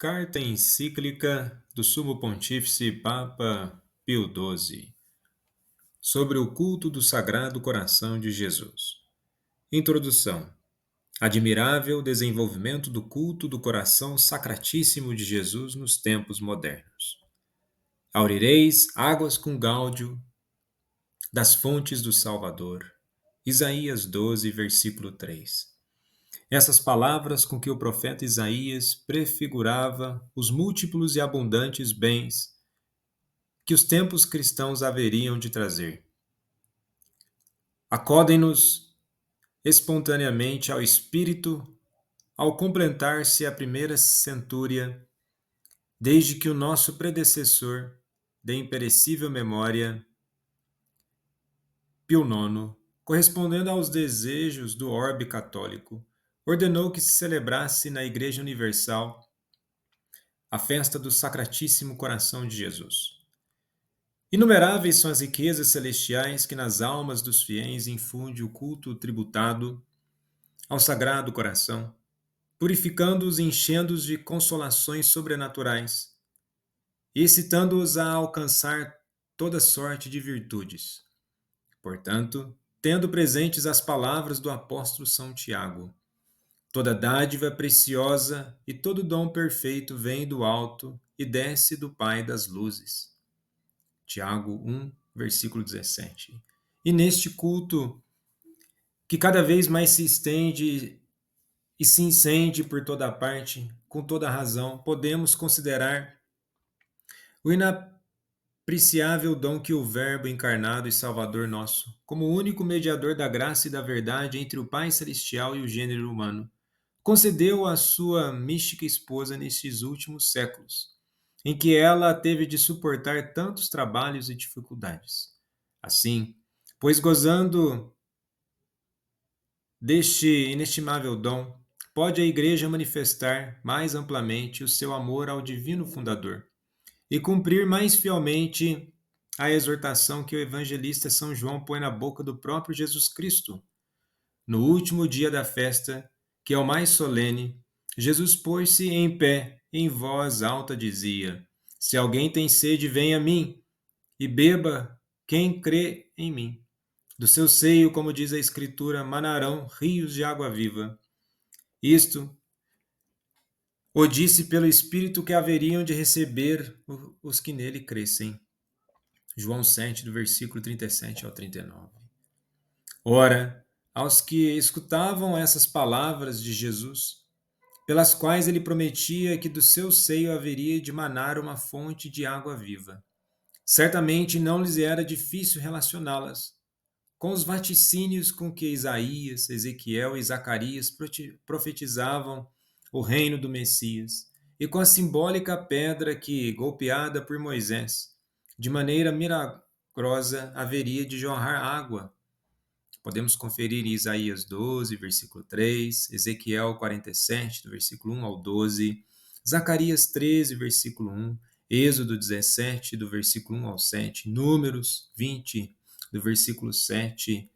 Carta encíclica do Sumo Pontífice Papa Pio XII sobre o culto do Sagrado Coração de Jesus. Introdução. Admirável desenvolvimento do culto do coração sacratíssimo de Jesus nos tempos modernos. Aurireis águas com gáudio das fontes do Salvador. Isaías 12, versículo 3. Essas palavras com que o profeta Isaías prefigurava os múltiplos e abundantes bens que os tempos cristãos haveriam de trazer. Acodem-nos espontaneamente ao Espírito ao completar-se a primeira centúria, desde que o nosso predecessor, de imperecível memória, Pio IX, correspondendo aos desejos do orbe católico, ordenou que se celebrasse na Igreja Universal a festa do Sacratíssimo Coração de Jesus. Inumeráveis são as riquezas celestiais que nas almas dos fiéis infunde o culto tributado ao Sagrado Coração, purificando-os e enchendo-os de consolações sobrenaturais e excitando-os a alcançar toda sorte de virtudes. Portanto, tendo presentes as palavras do apóstolo São Tiago, toda dádiva preciosa e todo dom perfeito vem do alto e desce do Pai das luzes. Tiago 1, versículo 17. E neste culto, que cada vez mais se estende e se incende por toda parte, com toda razão, podemos considerar o inapreciável dom que o Verbo encarnado e Salvador nosso, como o único mediador da graça e da verdade entre o Pai Celestial e o gênero humano, concedeu à sua mística esposa nestes últimos séculos, em que ela teve de suportar tantos trabalhos e dificuldades. Assim, pois gozando deste inestimável dom, pode a Igreja manifestar mais amplamente o seu amor ao Divino Fundador e cumprir mais fielmente a exortação que o evangelista São João põe na boca do próprio Jesus Cristo. No último dia da festa, que é o mais solene, Jesus pôs-se em pé, em voz alta dizia: Se alguém tem sede, venha a mim, e beba quem crê em mim. Do seu seio, como diz a Escritura, manarão rios de água viva. Isto o disse pelo Espírito que haveriam de receber os que nele crescem. João 7, do versículo 37 ao 39. Ora, aos que escutavam essas palavras de Jesus, pelas quais ele prometia que do seu seio haveria de manar uma fonte de água viva, certamente não lhes era difícil relacioná-las com os vaticínios com que Isaías, Ezequiel e Zacarias profetizavam o reino do Messias, e com a simbólica pedra que, golpeada por Moisés, de maneira milagrosa haveria de jorrar água. Podemos conferir em Isaías 12, versículo 3, Ezequiel 47, do versículo 1 ao 12, Zacarias 13, versículo 1, Êxodo 17, do versículo 1 ao 7, Números 20, do versículo 7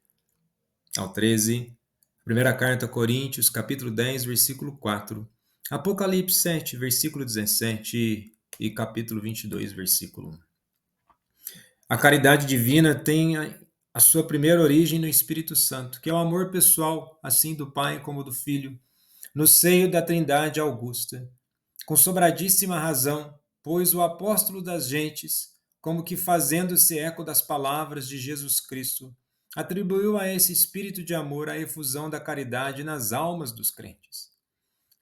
ao 13, primeira carta a Coríntios, capítulo 10, versículo 4, Apocalipse 7, versículo 17 e capítulo 22, versículo 1. A caridade divina tem a sua primeira origem no Espírito Santo, que é o amor pessoal, assim do Pai como do Filho, no seio da Trindade Augusta. Com sobradíssima razão, pois o apóstolo das gentes, como que fazendo-se eco das palavras de Jesus Cristo, atribuiu a esse espírito de amor a efusão da caridade nas almas dos crentes.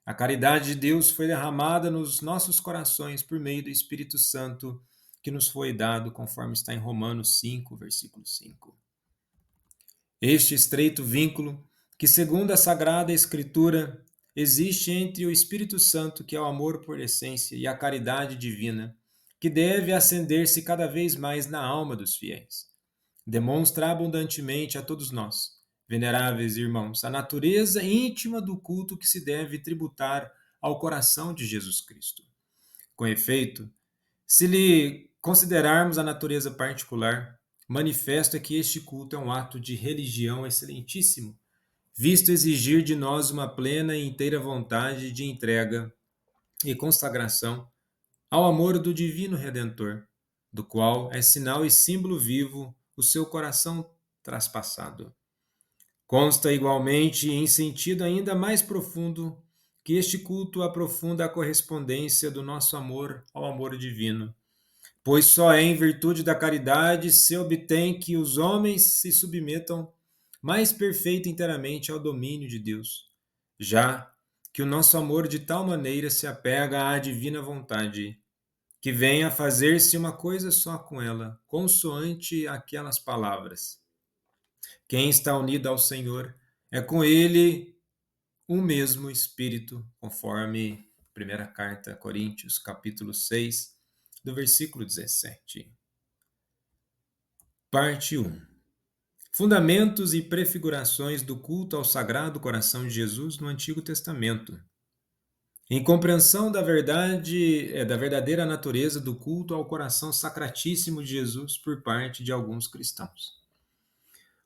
A caridade de Deus foi derramada nos nossos corações por meio do Espírito Santo, que nos foi dado, conforme está em Romanos 5, versículo 5. Este estreito vínculo, que segundo a Sagrada Escritura, existe entre o Espírito Santo, que é o amor por essência, e a caridade divina, que deve acender-se cada vez mais na alma dos fiéis. Demonstra abundantemente a todos nós, veneráveis irmãos, a natureza íntima do culto que se deve tributar ao coração de Jesus Cristo. Com efeito, se lhe considerarmos a natureza particular, manifesto é que este culto é um ato de religião excelentíssimo, visto exigir de nós uma plena e inteira vontade de entrega e consagração ao amor do Divino Redentor, do qual é sinal e símbolo vivo o seu coração traspassado. Consta igualmente, em sentido ainda mais profundo, que este culto aprofunda a correspondência do nosso amor ao amor divino, pois só é em virtude da caridade se obtém que os homens se submetam mais perfeita e inteiramente ao domínio de Deus, já que o nosso amor de tal maneira se apega à divina vontade, que vem a fazer-se uma coisa só com ela, consoante aquelas palavras. Quem está unido ao Senhor é com ele um mesmo espírito, conforme primeira carta a Coríntios, capítulo 6, do versículo 17. Parte 1. Fundamentos e prefigurações do culto ao Sagrado Coração de Jesus no Antigo Testamento. Em compreensão da verdade, da verdadeira natureza do culto ao coração sacratíssimo de Jesus por parte de alguns cristãos.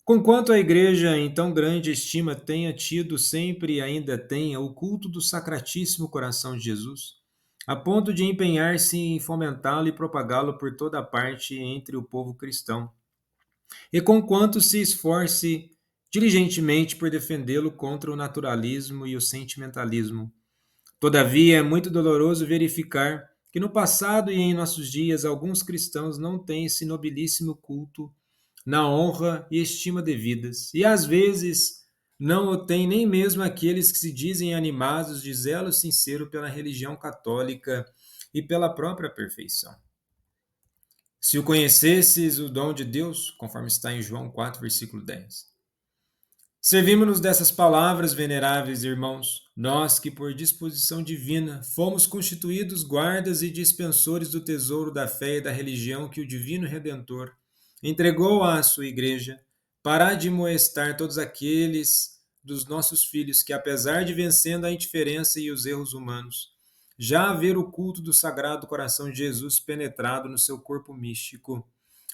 Conquanto a Igreja em tão grande estima tenha tido sempre e ainda tenha o culto do Sacratíssimo Coração de Jesus, a ponto de empenhar-se em fomentá-lo e propagá-lo por toda parte entre o povo cristão, e conquanto se esforce diligentemente por defendê-lo contra o naturalismo e o sentimentalismo. Todavia, é muito doloroso verificar que no passado e em nossos dias alguns cristãos não têm esse nobilíssimo culto na honra e estima devidas, e às vezes não o têm nem mesmo aqueles que se dizem animados de zelo sincero pela religião católica e pela própria perfeição. Se o conhecesses o dom de Deus, conforme está em João 4, versículo 10. Servimos-nos dessas palavras, veneráveis irmãos, nós que por disposição divina fomos constituídos guardas e dispensores do tesouro da fé e da religião que o Divino Redentor entregou à sua Igreja, para admoestar todos aqueles dos nossos filhos que, apesar de vencendo a indiferença e os erros humanos, já haver o culto do Sagrado Coração de Jesus penetrado no seu corpo místico,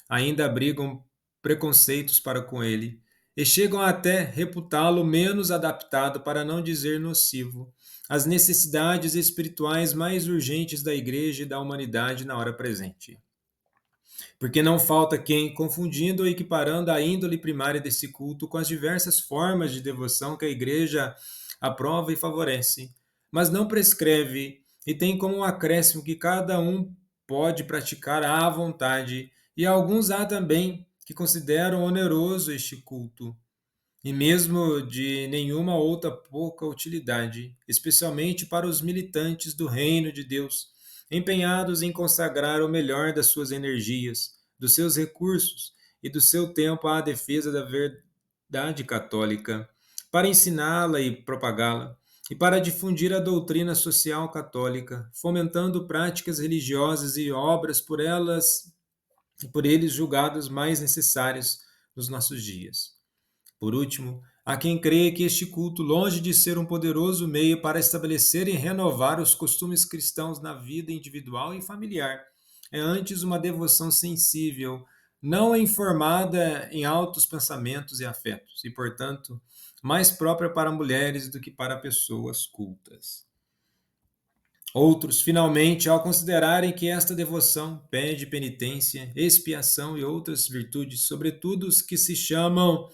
ainda abrigam preconceitos para com ele, e chegam até reputá-lo menos adaptado, para não dizer nocivo, às necessidades espirituais mais urgentes da Igreja e da humanidade na hora presente. Porque não falta quem, confundindo ou equiparando a índole primária desse culto com as diversas formas de devoção que a Igreja aprova e favorece, mas não prescreve e tem como um acréscimo que cada um pode praticar à vontade, e alguns há também que consideram oneroso este culto, e mesmo de nenhuma outra pouca utilidade, especialmente para os militantes do reino de Deus, empenhados em consagrar o melhor das suas energias, dos seus recursos e do seu tempo à defesa da verdade católica, para ensiná-la e propagá-la, e para difundir a doutrina social católica, fomentando práticas religiosas e obras por eles julgadas mais necessárias nos nossos dias. Por último, há quem creia que este culto, longe de ser um poderoso meio para estabelecer e renovar os costumes cristãos na vida individual e familiar, é antes uma devoção sensível, não informada em altos pensamentos e afetos, e, portanto, mais própria para mulheres do que para pessoas cultas. Outros, finalmente, ao considerarem que esta devoção pede penitência, expiação e outras virtudes, sobretudo os que se chamam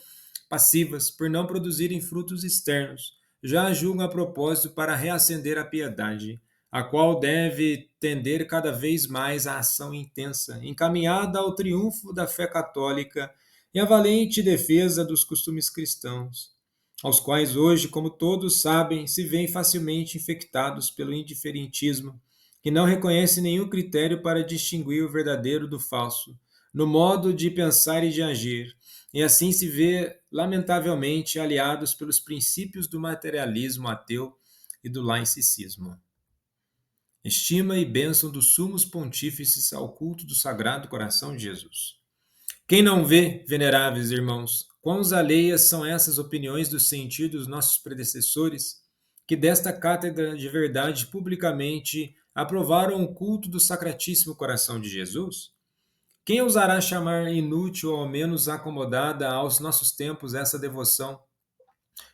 passivas, por não produzirem frutos externos, já julgam a propósito para reacender a piedade, a qual deve tender cada vez mais à ação intensa, encaminhada ao triunfo da fé católica e à valente defesa dos costumes cristãos, aos quais hoje, como todos sabem, se veem facilmente infectados pelo indiferentismo, que não reconhece nenhum critério para distinguir o verdadeiro do falso, no modo de pensar e de agir, e assim se vê, lamentavelmente, aliados pelos princípios do materialismo ateu e do laicismo. Estima e bênção dos sumos pontífices ao culto do Sagrado Coração de Jesus. Quem não vê, veneráveis irmãos, quão alheias são essas opiniões do sentir dos nossos predecessores, que desta cátedra de verdade publicamente aprovaram o culto do Sacratíssimo Coração de Jesus? Quem ousará chamar inútil ou ao menos acomodada aos nossos tempos essa devoção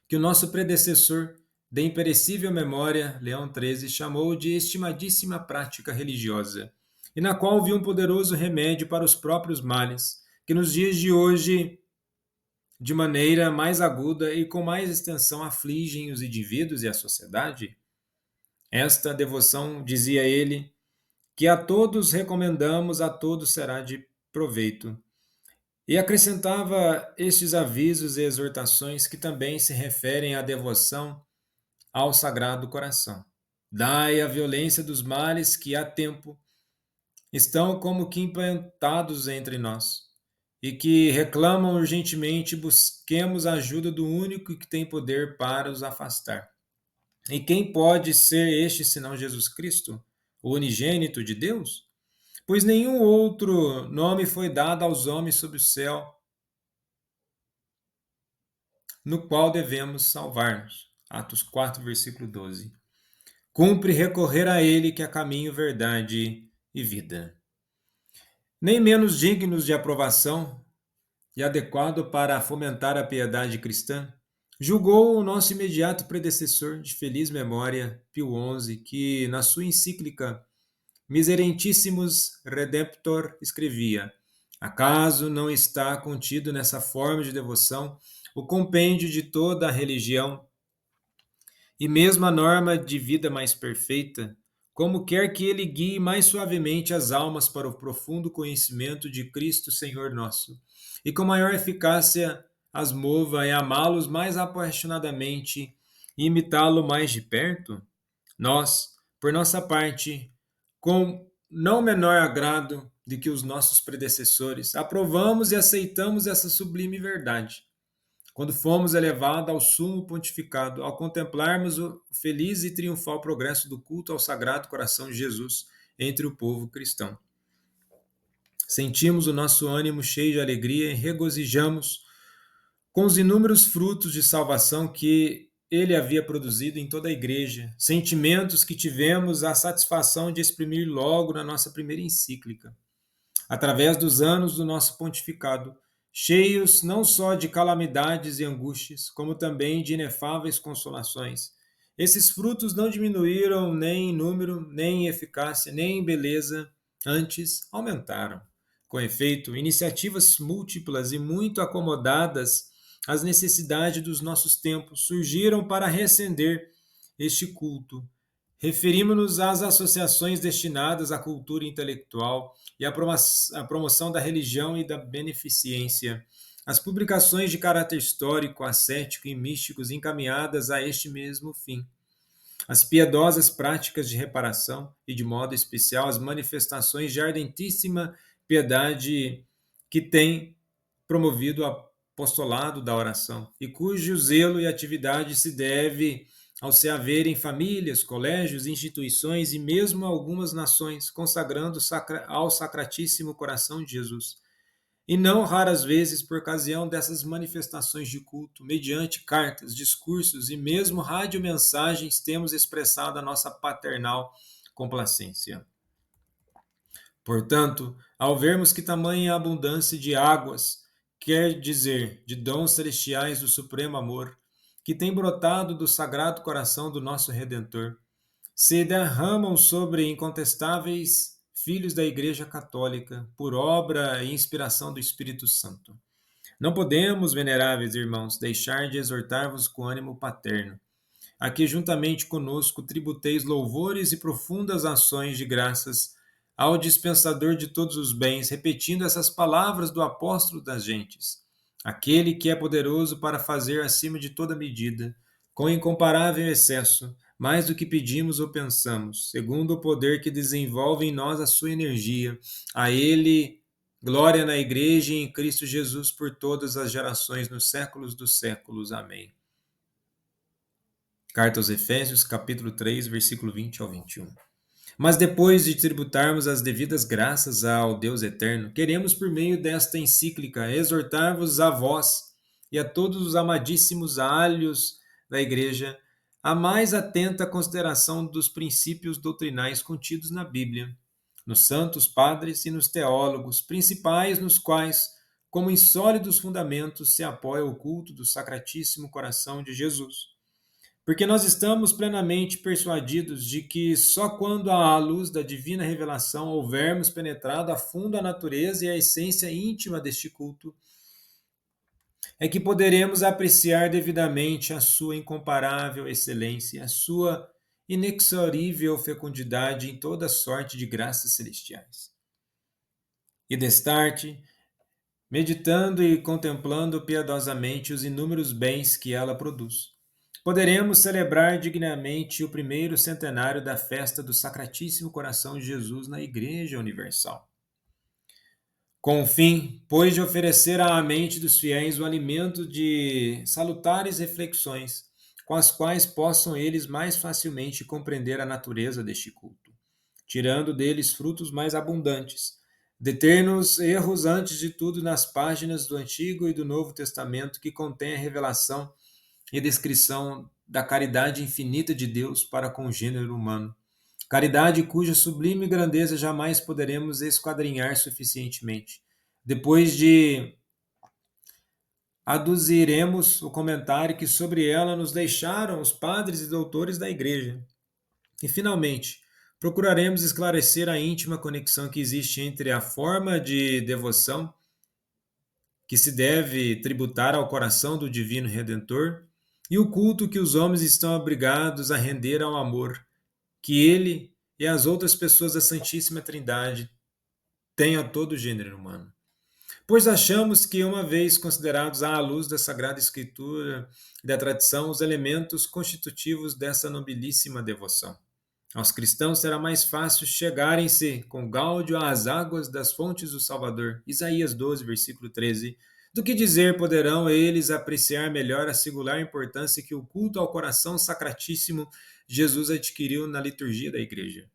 que o nosso predecessor de imperecível memória, Leão XIII chamou de estimadíssima prática religiosa, e na qual viu um poderoso remédio para os próprios males, que nos dias de hoje, de maneira mais aguda e com mais extensão, afligem os indivíduos e a sociedade? Esta devoção, dizia ele, que a todos recomendamos, a todos será de proveito. E acrescentava estes avisos e exortações que também se referem à devoção ao Sagrado Coração. Dai a violência dos males que há tempo estão como que implantados entre nós e que reclamam urgentemente busquemos a ajuda do único que tem poder para os afastar. E quem pode ser este senão Jesus Cristo, o unigênito de Deus? Pois nenhum outro nome foi dado aos homens sob o céu, no qual devemos salvar-nos. Atos 4, versículo 12. Cumpre recorrer a ele que é caminho, verdade e vida. Nem menos dignos de aprovação e adequado para fomentar a piedade cristã, julgou o nosso imediato predecessor de feliz memória, Pio XI, que na sua encíclica Miserentissimus Redemptor escrevia: acaso não está contido nessa forma de devoção o compêndio de toda a religião e mesmo a norma de vida mais perfeita, como quer que ele guie mais suavemente as almas para o profundo conhecimento de Cristo Senhor nosso, e com maior eficácia as mova a amá-los mais apaixonadamente e imitá-lo mais de perto? Nós, por nossa parte, com não menor agrado do que os nossos predecessores, aprovamos e aceitamos essa sublime verdade quando fomos elevados ao sumo pontificado, ao contemplarmos o feliz e triunfal progresso do culto ao Sagrado Coração de Jesus entre o povo cristão. Sentimos o nosso ânimo cheio de alegria e regozijamos com os inúmeros frutos de salvação que ele havia produzido em toda a igreja, sentimentos que tivemos a satisfação de exprimir logo na nossa primeira encíclica através dos anos do nosso pontificado, cheios não só de calamidades e angústias, como também de inefáveis consolações. Esses frutos não diminuíram nem em número, nem em eficácia, nem em beleza, antes aumentaram. Com efeito, iniciativas múltiplas e muito acomodadas às necessidades dos nossos tempos surgiram para reacender este culto. Referimos-nos às associações destinadas à cultura intelectual e à promoção da religião e da beneficência, as publicações de caráter histórico, ascético e místicos encaminhadas a este mesmo fim, as piedosas práticas de reparação e, de modo especial, as manifestações de ardentíssima piedade que têm promovido o apostolado da oração e cujo zelo e atividade se deve ao se haver em famílias, colégios, instituições e mesmo algumas nações consagrando ao Sacratíssimo Coração de Jesus. E não raras vezes, por ocasião dessas manifestações de culto, mediante cartas, discursos e mesmo radiomensagens, temos expressado a nossa paternal complacência. Portanto, ao vermos que tamanha abundância de águas, quer dizer, de dons celestiais do supremo amor, que tem brotado do sagrado coração do nosso Redentor, se derramam sobre incontestáveis filhos da Igreja Católica, por obra e inspiração do Espírito Santo. Não podemos, veneráveis irmãos, deixar de exortar-vos com ânimo paterno, a que juntamente conosco tributeis louvores e profundas ações de graças ao dispensador de todos os bens, repetindo essas palavras do apóstolo das gentes, aquele que é poderoso para fazer acima de toda medida, com incomparável excesso, mais do que pedimos ou pensamos, segundo o poder que desenvolve em nós a sua energia. A ele glória na Igreja e em Cristo Jesus por todas as gerações, nos séculos dos séculos. Amém. Carta aos Efésios, capítulo 3, versículo 20 ao 21. Mas depois de tributarmos as devidas graças ao Deus eterno, queremos, por meio desta encíclica, exortar-vos a vós e a todos os amadíssimos alhos da Igreja a mais atenta consideração dos princípios doutrinais contidos na Bíblia, nos santos padres e nos teólogos, principais nos quais, como em sólidos fundamentos, se apoia o culto do Sacratíssimo Coração de Jesus. Porque nós estamos plenamente persuadidos de que só quando à luz da divina revelação houvermos penetrado a fundo a natureza e a essência íntima deste culto, é que poderemos apreciar devidamente a sua incomparável excelência, a sua inexaurível fecundidade em toda sorte de graças celestiais. E destarte, meditando e contemplando piedosamente os inúmeros bens que ela produz, poderemos celebrar dignamente o primeiro centenário da festa do Sacratíssimo Coração de Jesus na Igreja Universal. Com o fim, pois, de oferecer à mente dos fiéis o alimento de salutares reflexões, com as quais possam eles mais facilmente compreender a natureza deste culto, tirando deles frutos mais abundantes. Deter-nos erros antes de tudo nas páginas do Antigo e do Novo Testamento que contém a revelação e descrição da caridade infinita de Deus para com o gênero humano. Caridade cuja sublime grandeza jamais poderemos esquadrinhar suficientemente. Depois de aduziremos o comentário que sobre ela nos deixaram os padres e doutores da Igreja. E, finalmente, procuraremos esclarecer a íntima conexão que existe entre a forma de devoção que se deve tributar ao coração do Divino Redentor e o culto que os homens estão obrigados a render ao amor que ele e as outras pessoas da Santíssima Trindade têm a todo o gênero humano. Pois achamos que, uma vez considerados à luz da Sagrada Escritura e da tradição os elementos constitutivos dessa nobilíssima devoção, aos cristãos será mais fácil chegarem-se com gáudio às águas das fontes do Salvador, Isaías 12, versículo 13, do que dizer poderão eles apreciar melhor a singular importância que o culto ao coração sacratíssimo Jesus adquiriu na liturgia da Igreja,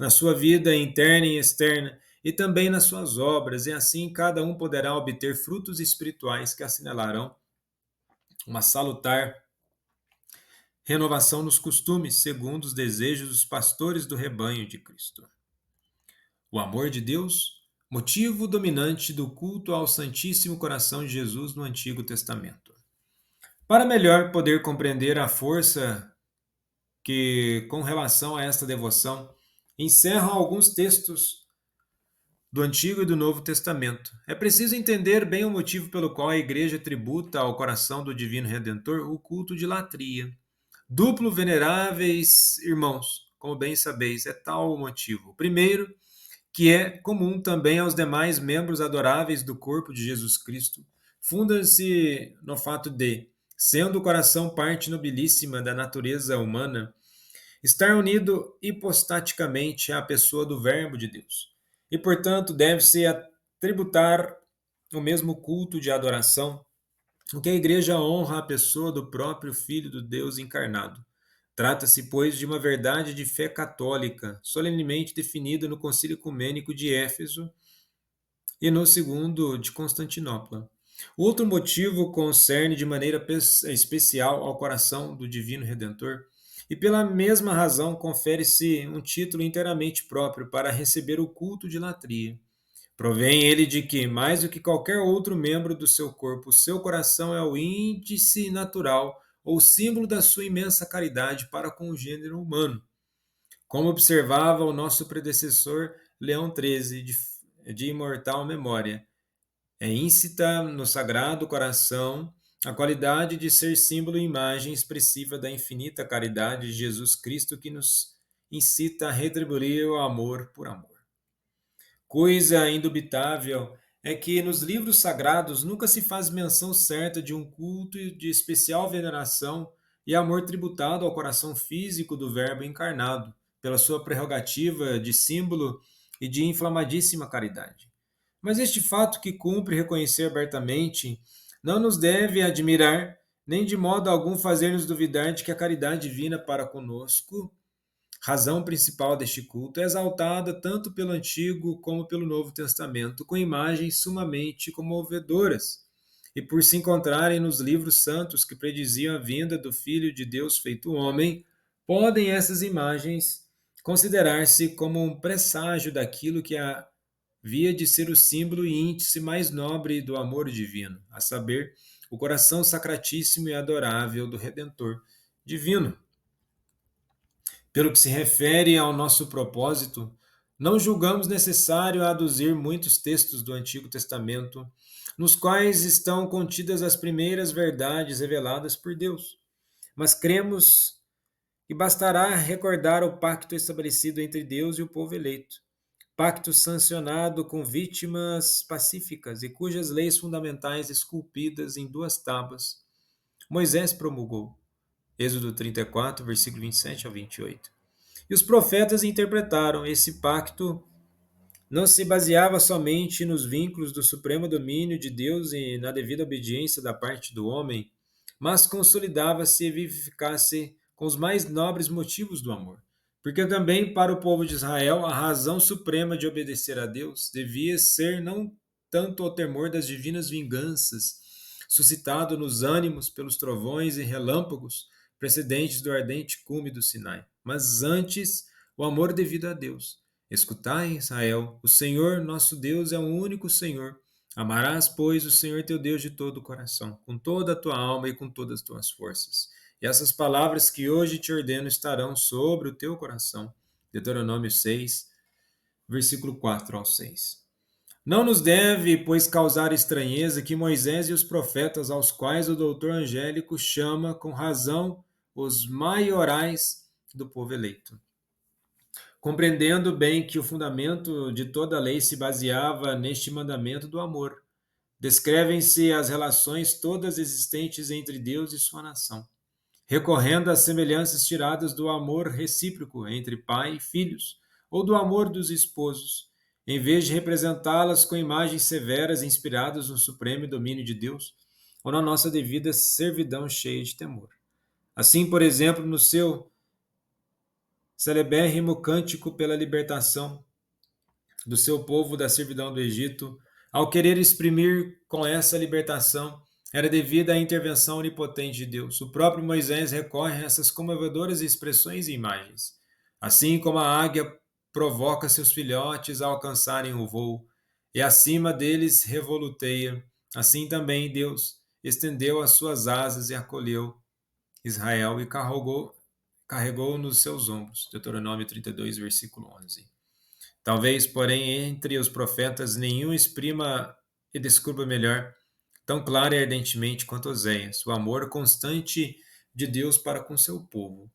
na sua vida interna e externa, e também nas suas obras, e assim cada um poderá obter frutos espirituais que assinalarão uma salutar renovação nos costumes, segundo os desejos dos pastores do rebanho de Cristo. O amor de Deus, motivo dominante do culto ao Santíssimo Coração de Jesus no Antigo Testamento. Para melhor poder compreender a força que, com relação a esta devoção, encerram alguns textos do Antigo e do Novo Testamento. É preciso entender bem o motivo pelo qual a Igreja tributa ao coração do Divino Redentor o culto de latria. Duplo, veneráveis irmãos, como bem sabeis, é tal o motivo. Primeiro, que é comum também aos demais membros adoráveis do corpo de Jesus Cristo, funda-se no fato de, sendo o coração parte nobilíssima da natureza humana, estar unido hipostaticamente à pessoa do Verbo de Deus. E, portanto, deve-se tributar o mesmo culto de adoração, o que a Igreja honra a pessoa do próprio Filho do Deus encarnado. Trata-se, pois, de uma verdade de fé católica, solenemente definida no Concílio Ecumênico de Éfeso e no segundo de Constantinopla. O outro motivo concerne de maneira especial ao coração do Divino Redentor, e pela mesma razão confere-se um título inteiramente próprio para receber o culto de latria. Provém ele de que, mais do que qualquer outro membro do seu corpo, o seu coração é o índice natural ou símbolo da sua imensa caridade para com o gênero humano. Como observava o nosso predecessor Leão XIII, de imortal memória, é íncita no Sagrado Coração a qualidade de ser símbolo e imagem expressiva da infinita caridade de Jesus Cristo que nos incita a retribuir o amor por amor. Coisa indubitável é que nos livros sagrados nunca se faz menção certa de um culto de especial veneração e amor tributado ao coração físico do Verbo encarnado, pela sua prerrogativa de símbolo e de inflamadíssima caridade. Mas este fato que cumpre reconhecer abertamente não nos deve admirar, nem de modo algum fazer-nos duvidar de que a caridade divina para conosco, razão principal deste culto, é exaltada tanto pelo Antigo como pelo Novo Testamento, com imagens sumamente comovedoras, e por se encontrarem nos livros santos que prediziam a vinda do Filho de Deus feito homem, podem essas imagens considerar-se como um presságio daquilo que havia de ser o símbolo e índice mais nobre do amor divino, a saber, o coração sacratíssimo e adorável do Redentor, divino. Pelo que se refere ao nosso propósito, não julgamos necessário aduzir muitos textos do Antigo Testamento, nos quais estão contidas as primeiras verdades reveladas por Deus, mas cremos que bastará recordar o pacto estabelecido entre Deus e o povo eleito, pacto sancionado com vítimas pacíficas e cujas leis fundamentais esculpidas em duas tábuas Moisés promulgou. Êxodo 34, versículo 27 ao 28. E os profetas interpretaram esse pacto não se baseava somente nos vínculos do supremo domínio de Deus e na devida obediência da parte do homem, mas consolidava-se e vivificasse com os mais nobres motivos do amor. Porque também para o povo de Israel a razão suprema de obedecer a Deus devia ser não tanto o temor das divinas vinganças, suscitado nos ânimos pelos trovões e relâmpagos precedentes do ardente cume do Sinai, mas antes o amor devido a Deus. Escutai, Israel, o Senhor nosso Deus é o único Senhor. Amarás, pois, o Senhor teu Deus de todo o coração, com toda a tua alma e com todas as tuas forças. E essas palavras que hoje te ordeno estarão sobre o teu coração. Deuteronômio 6, versículo 4 ao 6. Não nos deve, pois, causar estranheza que Moisés e os profetas, aos quais o doutor Angélico chama com razão os maiorais do povo eleito, compreendendo bem que o fundamento de toda a lei se baseava neste mandamento do amor. Descrevem-se as relações todas existentes entre Deus e sua nação, recorrendo às semelhanças tiradas do amor recíproco entre pai e filhos, ou do amor dos esposos, em vez de representá-las com imagens severas inspiradas no supremo domínio de Deus, ou na nossa devida servidão cheia de temor. Assim, por exemplo, no seu celebérrimo cântico pela libertação do seu povo da servidão do Egito, ao querer exprimir com essa libertação, era devida à intervenção onipotente de Deus. O próprio Moisés recorre a essas comovedoras expressões e imagens. Assim como a águia provoca seus filhotes a alcançarem o voo, e acima deles revoluteia, assim também Deus estendeu as suas asas e acolheu Israel e carregou nos seus ombros. Deuteronômio 32, versículo 11. Talvez, porém, entre os profetas nenhum exprima e descubra melhor, tão clara e ardentemente quanto Oséias, o amor constante de Deus para com seu povo.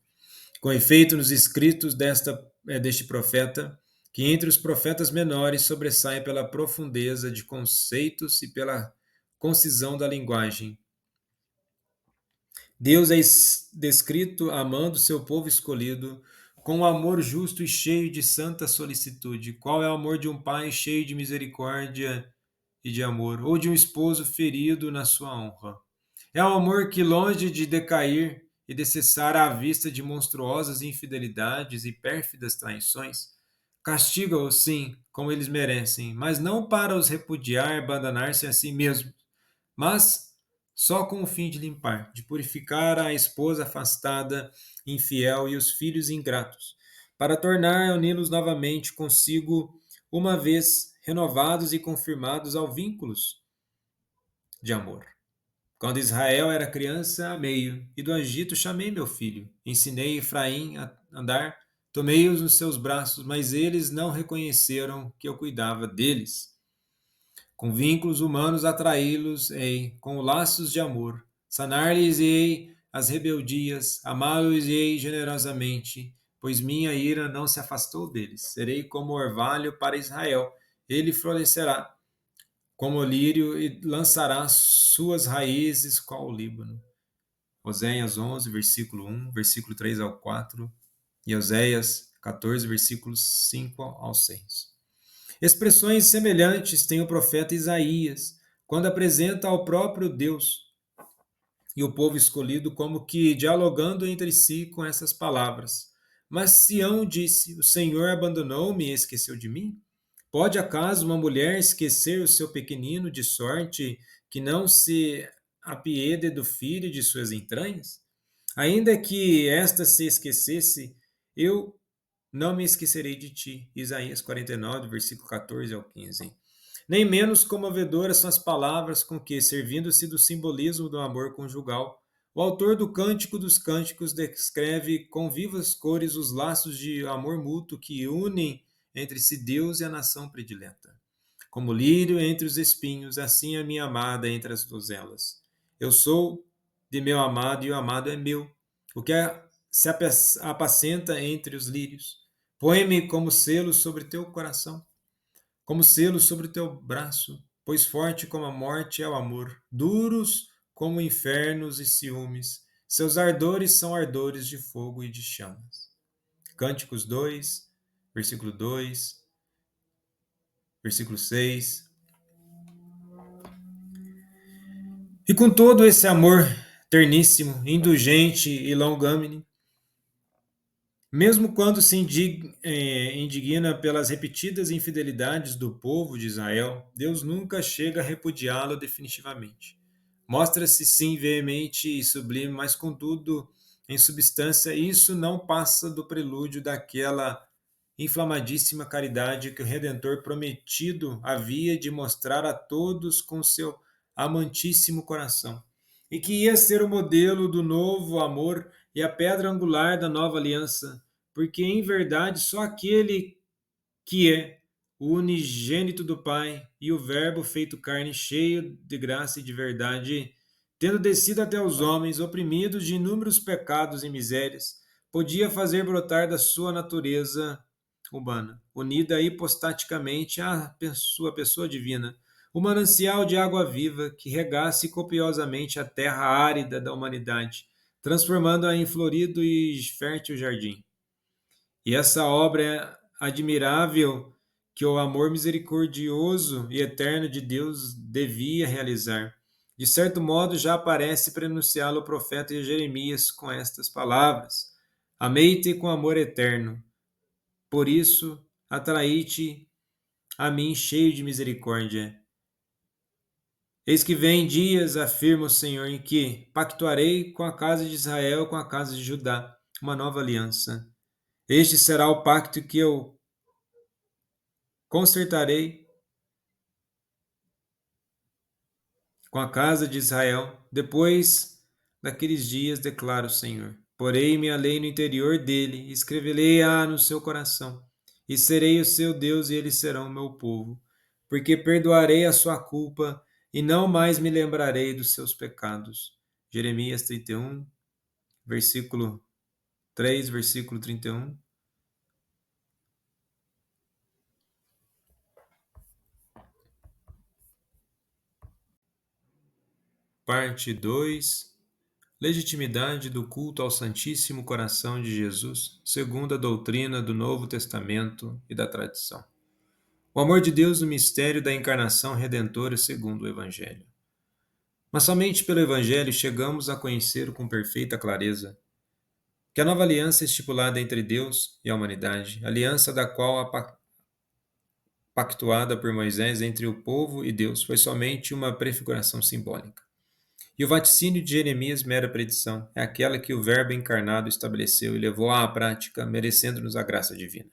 Com efeito, nos escritos deste profeta, que entre os profetas menores sobressai pela profundeza de conceitos e pela concisão da linguagem. Deus é descrito amando seu povo escolhido com um amor justo e cheio de santa solicitude. Qual é o amor de um pai cheio de misericórdia e de amor, ou de um esposo ferido na sua honra? É um amor que, longe de decair e de cessar à vista de monstruosas infidelidades e pérfidas traições, castiga-os, sim, como eles merecem, mas não para os repudiar e abandonar-se a si mesmos, mas só com o fim de limpar, de purificar a esposa afastada, infiel e os filhos ingratos, para tornar uni-los novamente consigo, uma vez renovados e confirmados ao vínculos de amor. Quando Israel era criança, amei-o, e do Egito chamei meu filho. Ensinei Efraim a andar, tomei-os nos seus braços, mas eles não reconheceram que eu cuidava deles. Com vínculos humanos atraí-los-ei, com laços de amor, sanar-lhes-ei as rebeldias, amá-los-ei generosamente, pois minha ira não se afastou deles. Serei como orvalho para Israel, ele florescerá como o lírio e lançará suas raízes qual o Líbano. Oséias 11, versículo 1, versículo 3 ao 4, e Oséias 14, versículos 5 ao 6. Expressões semelhantes tem o profeta Isaías, quando apresenta ao próprio Deus e o povo escolhido como que dialogando entre si com essas palavras. Mas Sião disse: O Senhor abandonou-me e esqueceu de mim? Pode acaso uma mulher esquecer o seu pequenino de sorte que não se apiede do filho de suas entranhas? Ainda que esta se esquecesse, eu não me esquecerei de ti. Isaías 49, versículo 14 ao 15. Nem menos comovedoras são as palavras com que, servindo-se do simbolismo do amor conjugal, O autor do Cântico dos Cânticos descreve com vivas cores os laços de amor mútuo que unem entre si Deus e a nação predileta. Como lírio entre os espinhos, assim a minha amada entre as donzelas. Eu sou de meu amado e o amado é meu. O que se apacenta entre os lírios. Põe-me como selo sobre teu coração, como selo sobre teu braço, pois forte como a morte é o amor, duros como infernos e ciúmes. Seus ardores são ardores de fogo e de chamas. Cânticos 2, versículo 2, versículo 6. E com todo esse amor terníssimo, indulgente e longâmine, mesmo quando se indigna pelas repetidas infidelidades do povo de Israel, Deus nunca chega a repudiá-lo definitivamente. Mostra-se sim veemente e sublime, mas contudo, em substância, isso não passa do prelúdio daquela inflamadíssima caridade que o Redentor prometido havia de mostrar a todos com seu amantíssimo coração, e que ia ser o modelo do novo amor e a pedra angular da nova aliança, porque em verdade só aquele que é o unigênito do Pai e o Verbo feito carne, cheio de graça e de verdade, tendo descido até os homens, oprimidos de inúmeros pecados e misérias, podia fazer brotar da sua natureza humana, unida hipostaticamente à sua pessoa divina, o manancial de água viva que regasse copiosamente a terra árida da humanidade, transformando-a em florido e fértil jardim. E essa obra é admirável que o amor misericordioso e eterno de Deus devia realizar. De certo modo, já aparece prenunciá-lo o profeta Jeremias com estas palavras: Amei-te com amor eterno, por isso atraí-te a mim cheio de misericórdia. Eis que vem dias, afirma o Senhor, em que pactuarei com a casa de Israel, com a casa de Judá, uma nova aliança. Este será o pacto que eu concertarei com a casa de Israel depois daqueles dias, declara o Senhor. Porei minha lei no interior dele, e escreverei-a no seu coração, e serei o seu Deus, e eles serão o meu povo, porque perdoarei a sua culpa, e não mais me lembrarei dos seus pecados. Jeremias 31, versículo 3, versículo 31. Parte 2. Legitimidade do culto ao Santíssimo Coração de Jesus, segundo a doutrina do Novo Testamento e da tradição. O amor de Deus no mistério da encarnação redentora segundo o Evangelho. Mas somente pelo Evangelho chegamos a conhecer com perfeita clareza que a nova aliança estipulada entre Deus e a humanidade, aliança da qual a pactuada por Moisés entre o povo e Deus, foi somente uma prefiguração simbólica. E o vaticínio de Jeremias, mera predição, é aquela que o Verbo encarnado estabeleceu e levou à prática, merecendo-nos a graça divina.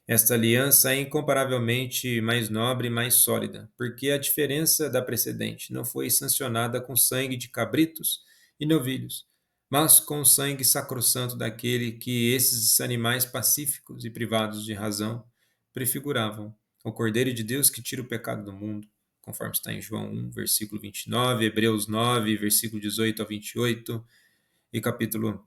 Esta aliança é incomparavelmente mais nobre e mais sólida, porque a diferença da precedente não foi sancionada com sangue de cabritos e novilhos, mas com o sangue sacrossanto daquele que esses animais pacíficos e privados de razão prefiguravam, o Cordeiro de Deus que tira o pecado do mundo, conforme está em João 1, versículo 29, Hebreus 9, versículo 18 ao 28 e capítulo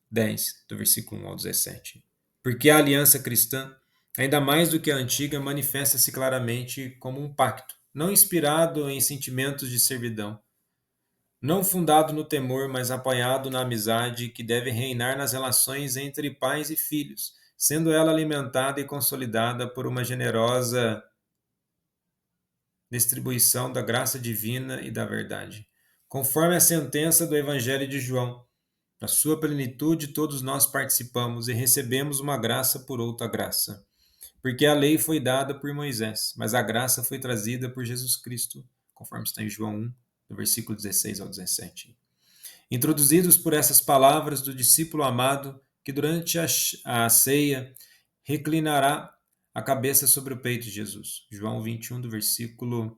10, do versículo 1 ao 17. Porque a aliança cristã, ainda mais do que a antiga, manifesta-se claramente como um pacto, não inspirado em sentimentos de servidão, não fundado no temor, mas apoiado na amizade que deve reinar nas relações entre pais e filhos, sendo ela alimentada e consolidada por uma generosa distribuição da graça divina e da verdade. Conforme a sentença do Evangelho de João, na sua plenitude todos nós participamos e recebemos uma graça por outra graça. Porque a lei foi dada por Moisés, mas a graça foi trazida por Jesus Cristo, conforme está em João 1, do versículo 16 ao 17. Introduzidos por essas palavras do discípulo amado, que durante a ceia reclinará a cabeça sobre o peito de Jesus. João 21, do versículo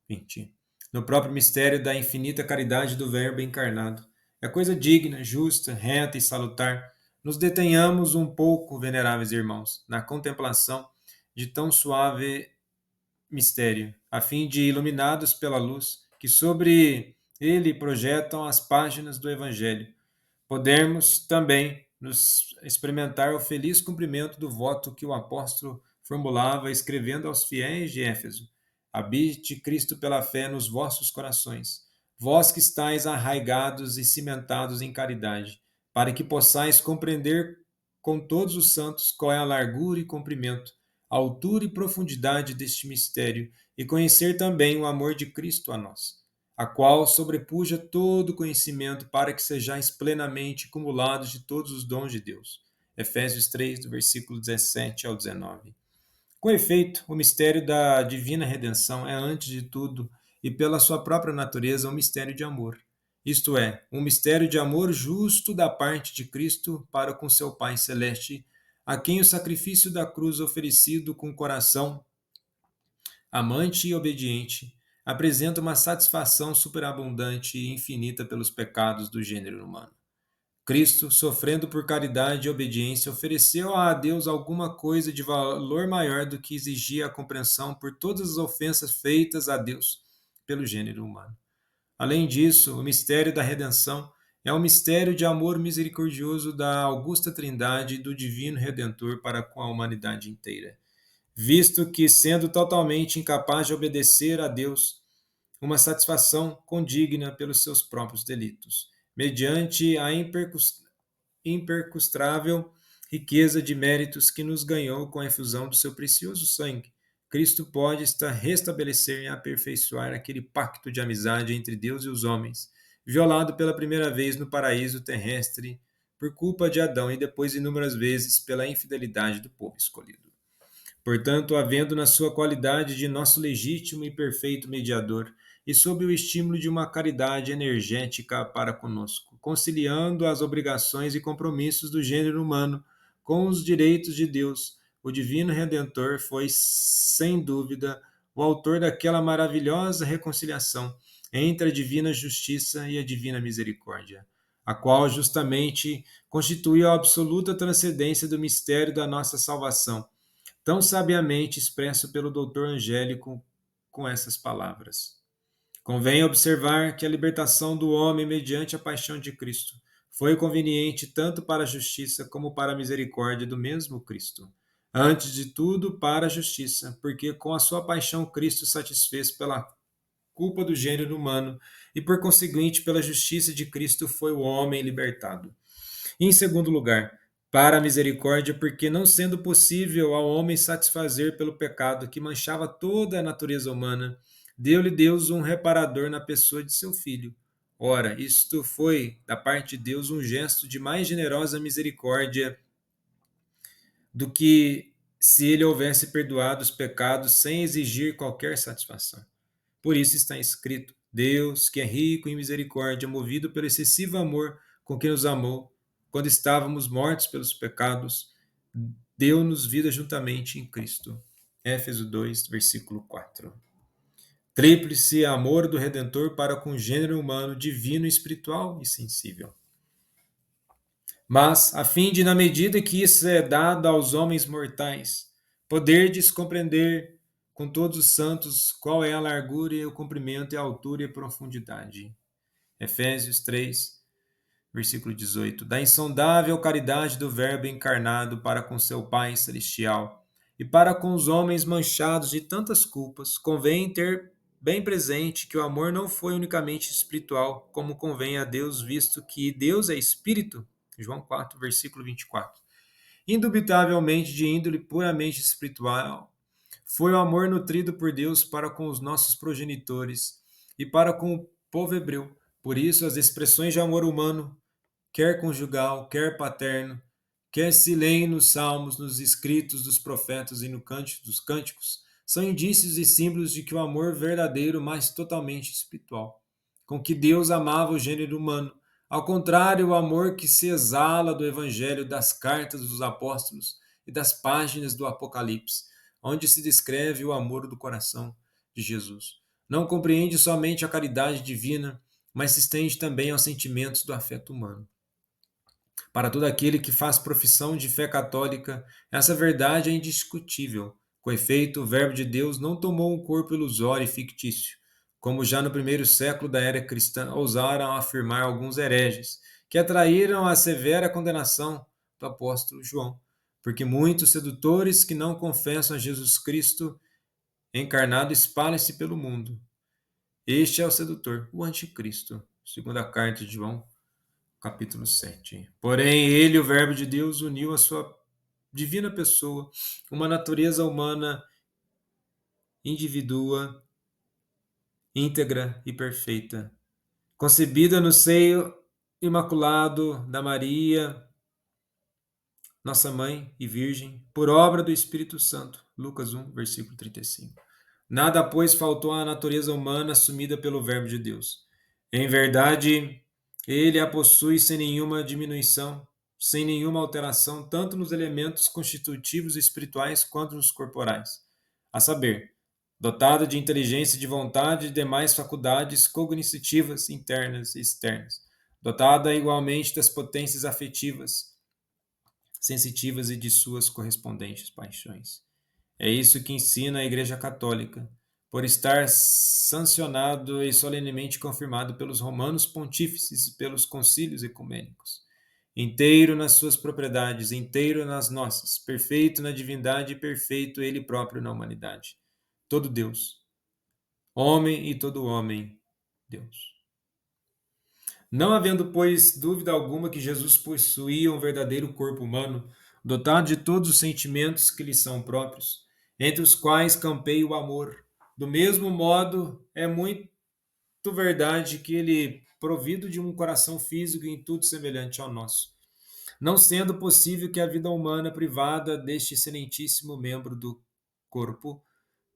20. no próprio mistério da infinita caridade do Verbo encarnado. É coisa digna, justa, reta e salutar. Nos detenhamos um pouco, veneráveis irmãos, na contemplação de tão suave mistério, a fim de, iluminados pela luz que sobre ele projetam as páginas do Evangelho, podermos também nos experimentar o feliz cumprimento do voto que o apóstolo formulava escrevendo aos fiéis de Éfeso: Habite Cristo pela fé nos vossos corações, vós que estáis arraigados e cimentados em caridade, para que possais compreender com todos os santos qual é a largura e comprimento, a altura e profundidade deste mistério, e conhecer também o amor de Cristo a nós, a qual sobrepuja todo conhecimento, para que sejais plenamente cumulados de todos os dons de Deus. Efésios 3, do versículo 17 ao 19. Com efeito, o mistério da divina redenção é, antes de tudo, e pela sua própria natureza, um mistério de amor. Isto é, um mistério de amor justo da parte de Cristo para com seu Pai Celeste, a quem o sacrifício da cruz oferecido com coração amante e obediente, apresenta uma satisfação superabundante e infinita pelos pecados do gênero humano. Cristo, sofrendo por caridade e obediência, ofereceu a Deus alguma coisa de valor maior do que exigia a compreensão por todas as ofensas feitas a Deus pelo gênero humano. Além disso, o mistério da redenção é um mistério de amor misericordioso da augusta Trindade e do divino Redentor para com a humanidade inteira, visto que, sendo totalmente incapaz de obedecer a Deus, uma satisfação condigna pelos seus próprios delitos, mediante a impercustrável riqueza de méritos que nos ganhou com a efusão do seu precioso sangue, Cristo pode restabelecer e aperfeiçoar aquele pacto de amizade entre Deus e os homens, violado pela primeira vez no paraíso terrestre por culpa de Adão e depois inúmeras vezes pela infidelidade do povo escolhido. Portanto, havendo na sua qualidade de nosso legítimo e perfeito mediador, e sob o estímulo de uma caridade energética para conosco, conciliando as obrigações e compromissos do gênero humano com os direitos de Deus, o Divino Redentor foi, sem dúvida, o autor daquela maravilhosa reconciliação entre a divina justiça e a divina misericórdia, a qual justamente constituiu a absoluta transcendência do mistério da nossa salvação, tão sabiamente expresso pelo doutor Angélico com essas palavras. Convém observar que a libertação do homem mediante a paixão de Cristo foi conveniente tanto para a justiça como para a misericórdia do mesmo Cristo. Antes de tudo, para a justiça, porque com a sua paixão Cristo satisfez pela culpa do gênero humano e, por conseguinte, pela justiça de Cristo foi o homem libertado. Em segundo lugar, para a misericórdia, porque não sendo possível ao homem satisfazer pelo pecado que manchava toda a natureza humana, deu-lhe Deus um reparador na pessoa de seu filho. Ora, isto foi, da parte de Deus, um gesto de mais generosa misericórdia do que se ele houvesse perdoado os pecados sem exigir qualquer satisfação. Por isso está escrito: Deus, que é rico em misericórdia, movido pelo excessivo amor com que nos amou, quando estávamos mortos pelos pecados, deu-nos vida juntamente em Cristo. Éfeso 2, versículo 4. Tríplice amor do Redentor para com o gênero humano, divino, espiritual e sensível. Mas, a fim de, na medida que isso é dado aos homens mortais, poderdes compreender com todos os santos qual é a largura e o comprimento e a altura e a profundidade. Efésios 3, versículo 18. Da insondável caridade do Verbo encarnado para com seu Pai Celestial e para com os homens manchados de tantas culpas, convém ter bem presente que o amor não foi unicamente espiritual, como convém a Deus, visto que Deus é Espírito. João 4, versículo 24. Indubitavelmente de índole puramente espiritual, foi o amor nutrido por Deus para com os nossos progenitores e para com o povo hebreu. Por isso, as expressões de amor humano, quer conjugal, quer paterno, quer se leem nos salmos, nos escritos dos profetas e no cântico dos cânticos, são indícios e símbolos de que o amor verdadeiro, mas totalmente espiritual, com que Deus amava o gênero humano, ao contrário, o amor que se exala do Evangelho, das cartas dos apóstolos e das páginas do Apocalipse, onde se descreve o amor do coração de Jesus. não compreende somente a caridade divina, mas se estende também aos sentimentos do afeto humano. Para todo aquele que faz profissão de fé católica, essa verdade é indiscutível. Com efeito, o Verbo de Deus não tomou um corpo ilusório e fictício, como já no primeiro século da era cristã ousaram afirmar alguns hereges, que atraíram a severa condenação do apóstolo João, porque muitos sedutores que não confessam a Jesus Cristo encarnado espalham-se pelo mundo. Este é o sedutor, o anticristo. Segunda carta de João, capítulo 7. Porém, ele, o Verbo de Deus, uniu a sua divina pessoa, uma natureza humana indivídua, íntegra e perfeita, concebida no seio imaculado da Maria, nossa mãe e virgem, por obra do Espírito Santo. Lucas 1, versículo 35. Nada, pois, faltou à natureza humana assumida pelo Verbo de Deus. Em verdade, ele a possui sem nenhuma diminuição, sem nenhuma alteração, tanto nos elementos constitutivos espirituais quanto nos corporais. A saber, dotado de inteligência, de vontade e demais faculdades cognitivas internas e externas, dotada igualmente das potências afetivas, sensitivas e de suas correspondentes paixões. É isso que ensina a Igreja Católica, por estar sancionado e solenemente confirmado pelos romanos pontífices e pelos concílios ecumênicos. Inteiro nas suas propriedades, inteiro nas nossas, perfeito na divindade e perfeito ele próprio na humanidade. Todo Deus, homem e todo homem, Deus. Não havendo, pois, dúvida alguma que Jesus possuía um verdadeiro corpo humano, dotado de todos os sentimentos que lhe são próprios, entre os quais campeia o amor. Do mesmo modo, é muito verdade que ele, provido de um coração físico em tudo semelhante ao nosso, não sendo possível que a vida humana privada deste excelentíssimo membro do corpo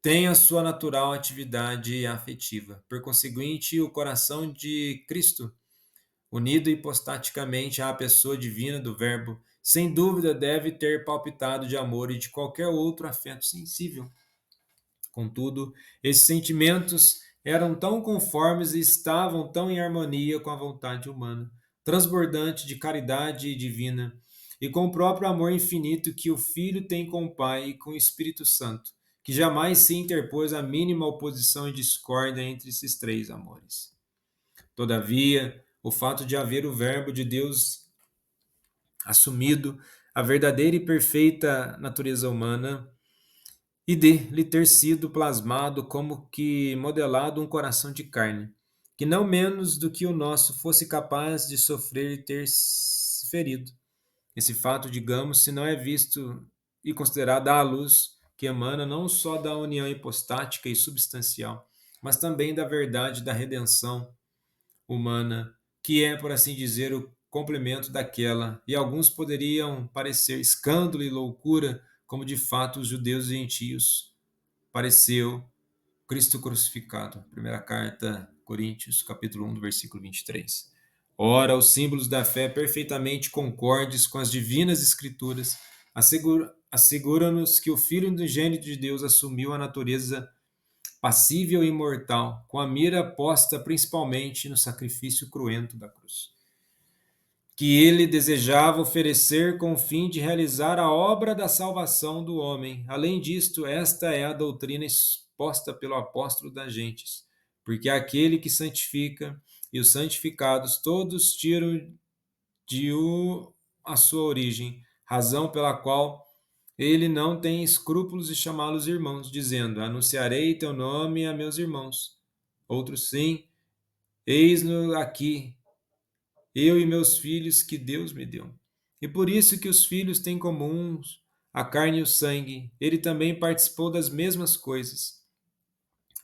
tenha sua natural atividade afetiva. Por conseguinte, o coração de Cristo, unido hipostaticamente à pessoa divina do Verbo, sem dúvida deve ter palpitado de amor e de qualquer outro afeto sensível. Contudo, esses sentimentos eram tão conformes e estavam tão em harmonia com a vontade humana, transbordante de caridade divina, e com o próprio amor infinito que o Filho tem com o Pai e com o Espírito Santo, que jamais se interpôs a mínima oposição e discórdia entre esses três amores. Todavia, o fato de haver o Verbo de Deus assumido a verdadeira e perfeita natureza humana e de lhe ter sido plasmado como que modelado um coração de carne, que não menos do que o nosso fosse capaz de sofrer e ter se ferido. Esse fato, digamos, se não é visto e considerado à luz que emana não só da união hipostática e substancial, mas também da verdade da redenção humana, que é, por assim dizer, o complemento daquela, e alguns poderiam parecer escândalo e loucura, como de fato os judeus e gentios pareceu Cristo crucificado. Primeira carta Coríntios, capítulo 1, do versículo 23. Ora, os símbolos da fé perfeitamente concordes com as divinas escrituras asseguram-nos que o Filho unigênito de Deus assumiu a natureza passível e imortal, com a mira posta principalmente no sacrifício cruento da cruz, que ele desejava oferecer com o fim de realizar a obra da salvação do homem. Além disto, esta é a doutrina exposta pelo apóstolo das gentes, porque aquele que santifica e os santificados todos tiram de a sua origem, razão pela qual ele não tem escrúpulos de chamá-los irmãos, dizendo: Anunciarei teu nome a meus irmãos. Outros sim, eis-no aqui, eu e meus filhos que Deus me deu. E por isso que os filhos têm comuns a carne e o sangue, ele também participou das mesmas coisas,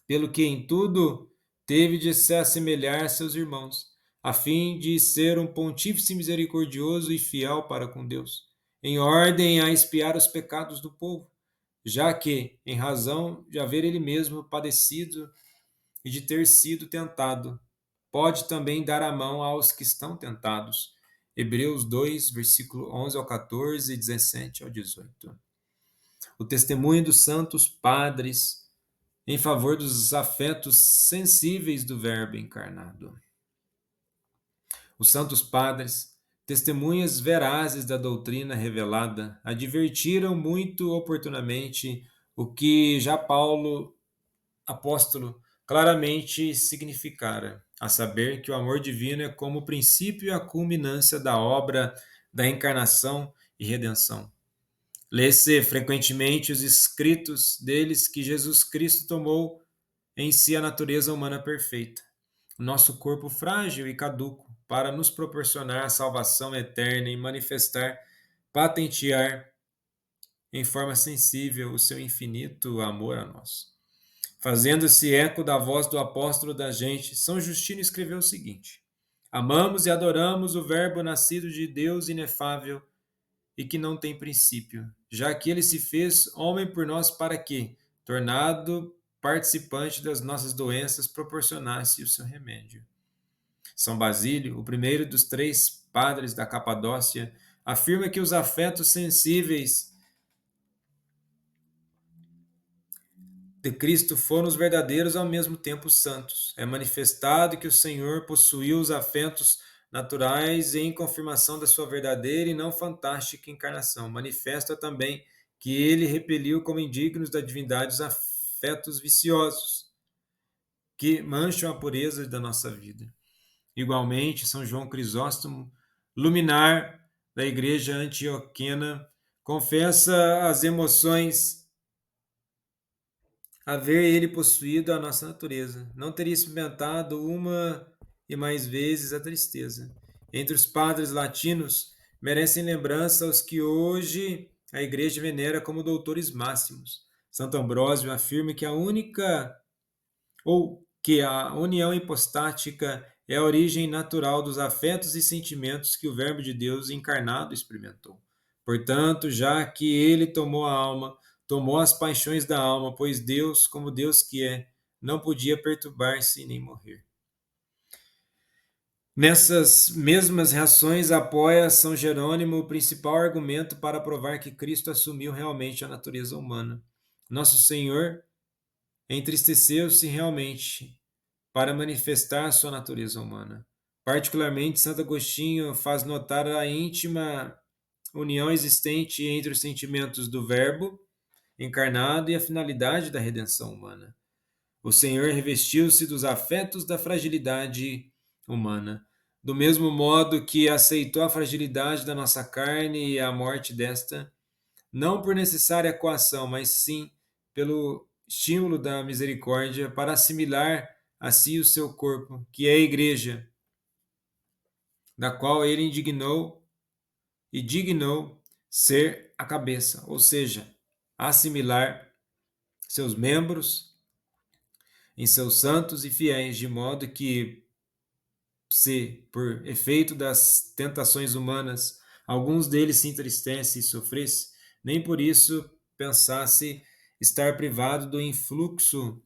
pelo que em tudo teve de se assemelhar a seus irmãos, a fim de ser um pontífice misericordioso e fiel para com Deus, em ordem a expiar os pecados do povo, já que, em razão de haver ele mesmo padecido e de ter sido tentado, pode também dar a mão aos que estão tentados. Hebreus 2, versículo 11 ao 14 e 17 ao 18. O testemunho dos santos padres em favor dos afetos sensíveis do Verbo encarnado. Os santos padres, testemunhas verazes da doutrina revelada, advertiram muito oportunamente o que já Paulo, apóstolo, claramente significara, a saber que o amor divino é como o princípio e a culminância da obra da encarnação e redenção. Lê-se frequentemente os escritos deles que Jesus Cristo tomou em si a natureza humana perfeita, o nosso corpo frágil e caduco, para nos proporcionar a salvação eterna e manifestar, patentear em forma sensível o seu infinito amor a nós. Fazendo-se eco da voz do apóstolo da gente, São Justino escreveu o seguinte: Amamos e adoramos o Verbo nascido de Deus inefável e que não tem princípio, já que ele se fez homem por nós para que, tornado participante das nossas doenças, proporcionasse o seu remédio. São Basílio, o primeiro dos três padres da Capadócia, afirma que os afetos sensíveis de Cristo foram os verdadeiros ao mesmo tempo santos. É manifestado que o Senhor possuiu os afetos naturais em confirmação da sua verdadeira e não fantástica encarnação. Manifesta também que ele repeliu como indignos da divindade os afetos viciosos que mancham a pureza da nossa vida. Igualmente, São João Crisóstomo, luminar da igreja antioquena, confessa as emoções haver ele possuído a nossa natureza. Não teria experimentado uma e mais vezes a tristeza. Entre os padres latinos, merecem lembrança os que hoje a igreja venera como doutores máximos. Santo Ambrósio afirma que a única ou que a união hipostática é a origem natural dos afetos e sentimentos que o Verbo de Deus encarnado experimentou. Portanto, já que ele tomou a alma, tomou as paixões da alma, pois Deus, como Deus que é, não podia perturbar-se nem morrer. Nessas mesmas reações, apoia São Jerônimo o principal argumento para provar que Cristo assumiu realmente a natureza humana. Nosso Senhor entristeceu-se realmente para manifestar sua natureza humana. Particularmente, Santo Agostinho faz notar a íntima união existente entre os sentimentos do Verbo encarnado e a finalidade da redenção humana. O Senhor revestiu-se dos afetos da fragilidade humana, do mesmo modo que aceitou a fragilidade da nossa carne e a morte desta, não por necessária coação, mas sim pelo estímulo da misericórdia para assimilar a si o seu corpo, que é a igreja, da qual ele dignou ser a cabeça, ou seja, assimilar seus membros em seus santos e fiéis, de modo que, se, por efeito das tentações humanas, alguns deles se entristecem e sofressem, nem por isso pensasse estar privado do influxo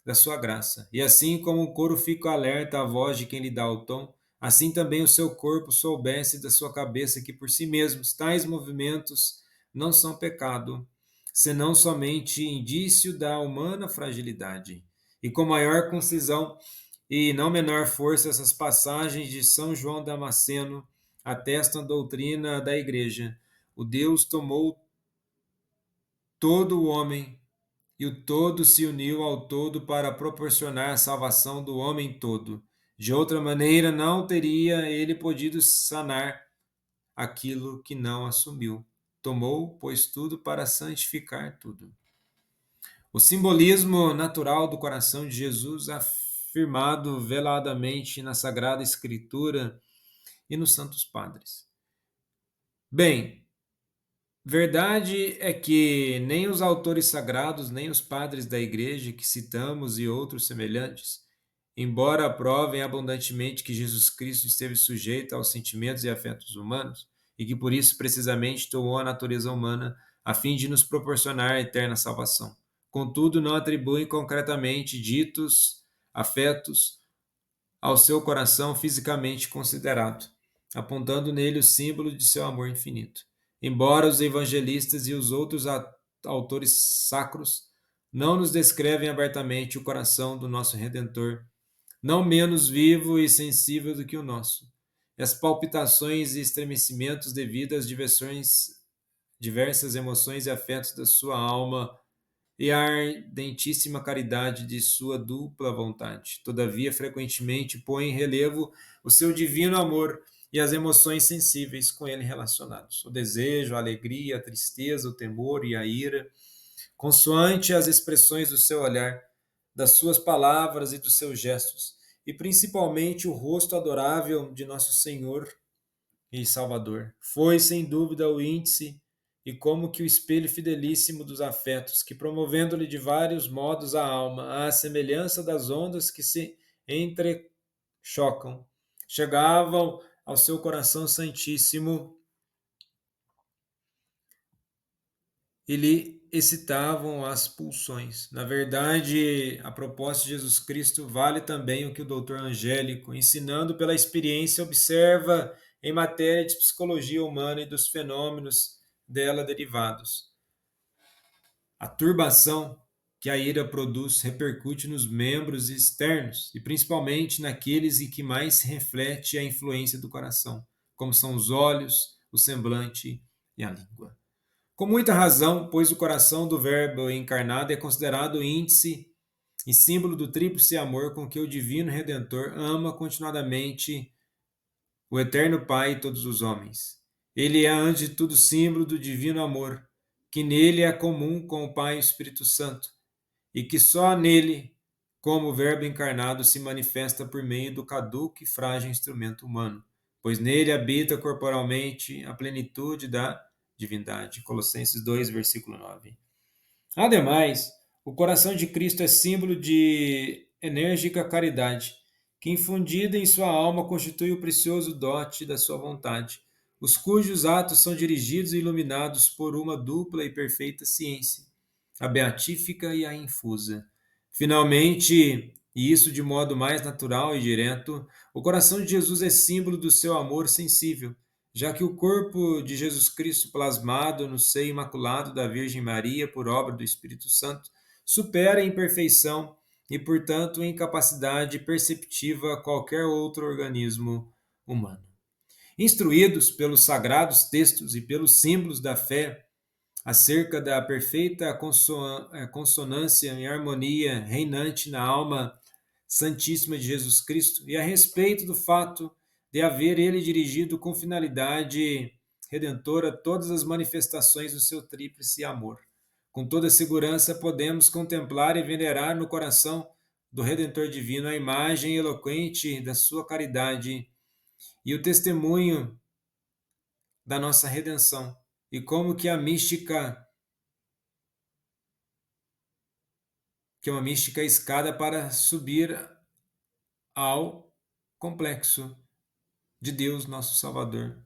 da sua graça. E assim como o coro fica alerta à voz de quem lhe dá o tom, assim também o seu corpo soubesse da sua cabeça que por si mesmos tais movimentos não são pecado, senão somente indício da humana fragilidade. E com maior concisão e não menor força, essas passagens de São João Damasceno atestam a doutrina da Igreja. O Deus tomou todo o homem e o todo se uniu ao todo para proporcionar a salvação do homem todo. De outra maneira, não teria ele podido sanar aquilo que não assumiu. Tomou, pois, tudo para santificar tudo. O simbolismo natural do coração de Jesus, afirmado veladamente na Sagrada Escritura e nos Santos Padres. Bem, verdade é que nem os autores sagrados, nem os padres da igreja que citamos e outros semelhantes, embora aprovem abundantemente que Jesus Cristo esteve sujeito aos sentimentos e afetos humanos, e que por isso precisamente tomou a natureza humana a fim de nos proporcionar a eterna salvação. Contudo, não atribuem concretamente ditos afetos ao seu coração fisicamente considerado, apontando nele o símbolo de seu amor infinito. Embora os evangelistas e os outros autores sacros não nos descrevem abertamente o coração do nosso Redentor, não menos vivo e sensível do que o nosso. E as palpitações e estremecimentos devido às diversas emoções e afetos da sua alma e a ardentíssima caridade de sua dupla vontade. Todavia, frequentemente põe em relevo o seu divino amor e as emoções sensíveis com ele relacionados: o desejo, a alegria, a tristeza, o temor e a ira, consoante as expressões do seu olhar, das suas palavras e dos seus gestos, e principalmente o rosto adorável de nosso Senhor e Salvador. Foi, sem dúvida, o índice e como que o espelho fidelíssimo dos afetos, que promovendo-lhe de vários modos a alma, à semelhança das ondas que se entrechocam, chegavam ao seu coração santíssimo e lhe excitavam as pulsões. Na verdade, a propósito de Jesus Cristo, vale também o que o doutor Angélico, ensinando pela experiência, observa em matéria de psicologia humana e dos fenômenos dela derivados. A turbação que a ira produz repercute nos membros externos e principalmente naqueles em que mais se reflete a influência do coração, como são os olhos, o semblante e a língua. Com muita razão, pois o coração do Verbo encarnado é considerado o índice e símbolo do tríplice amor com que o Divino Redentor ama continuadamente o Eterno Pai e todos os homens. Ele é, antes de tudo, símbolo do divino amor, que nele é comum com o Pai e o Espírito Santo, e que só nele, como Verbo encarnado, se manifesta por meio do caduco e frágil instrumento humano, pois nele habita corporalmente a plenitude da divindade. Colossenses 2, versículo 9. Ademais, o coração de Cristo é símbolo de enérgica caridade, que infundida em sua alma constitui o precioso dote da sua vontade, os cujos atos são dirigidos e iluminados por uma dupla e perfeita ciência, a beatífica e a infusa. Finalmente, e isso de modo mais natural e direto, o coração de Jesus é símbolo do seu amor sensível, já que o corpo de Jesus Cristo plasmado no seio imaculado da Virgem Maria por obra do Espírito Santo supera em perfeição e, portanto, em capacidade perceptiva qualquer outro organismo humano. Instruídos pelos sagrados textos e pelos símbolos da fé acerca da perfeita consonância e harmonia reinante na alma Santíssima de Jesus Cristo e a respeito do fato de haver ele dirigido com finalidade redentora todas as manifestações do seu tríplice amor. Com toda segurança podemos contemplar e venerar no coração do Redentor divino a imagem eloquente da sua caridade e o testemunho da nossa redenção, e como que é uma mística escada para subir ao complexo de Deus, nosso Salvador.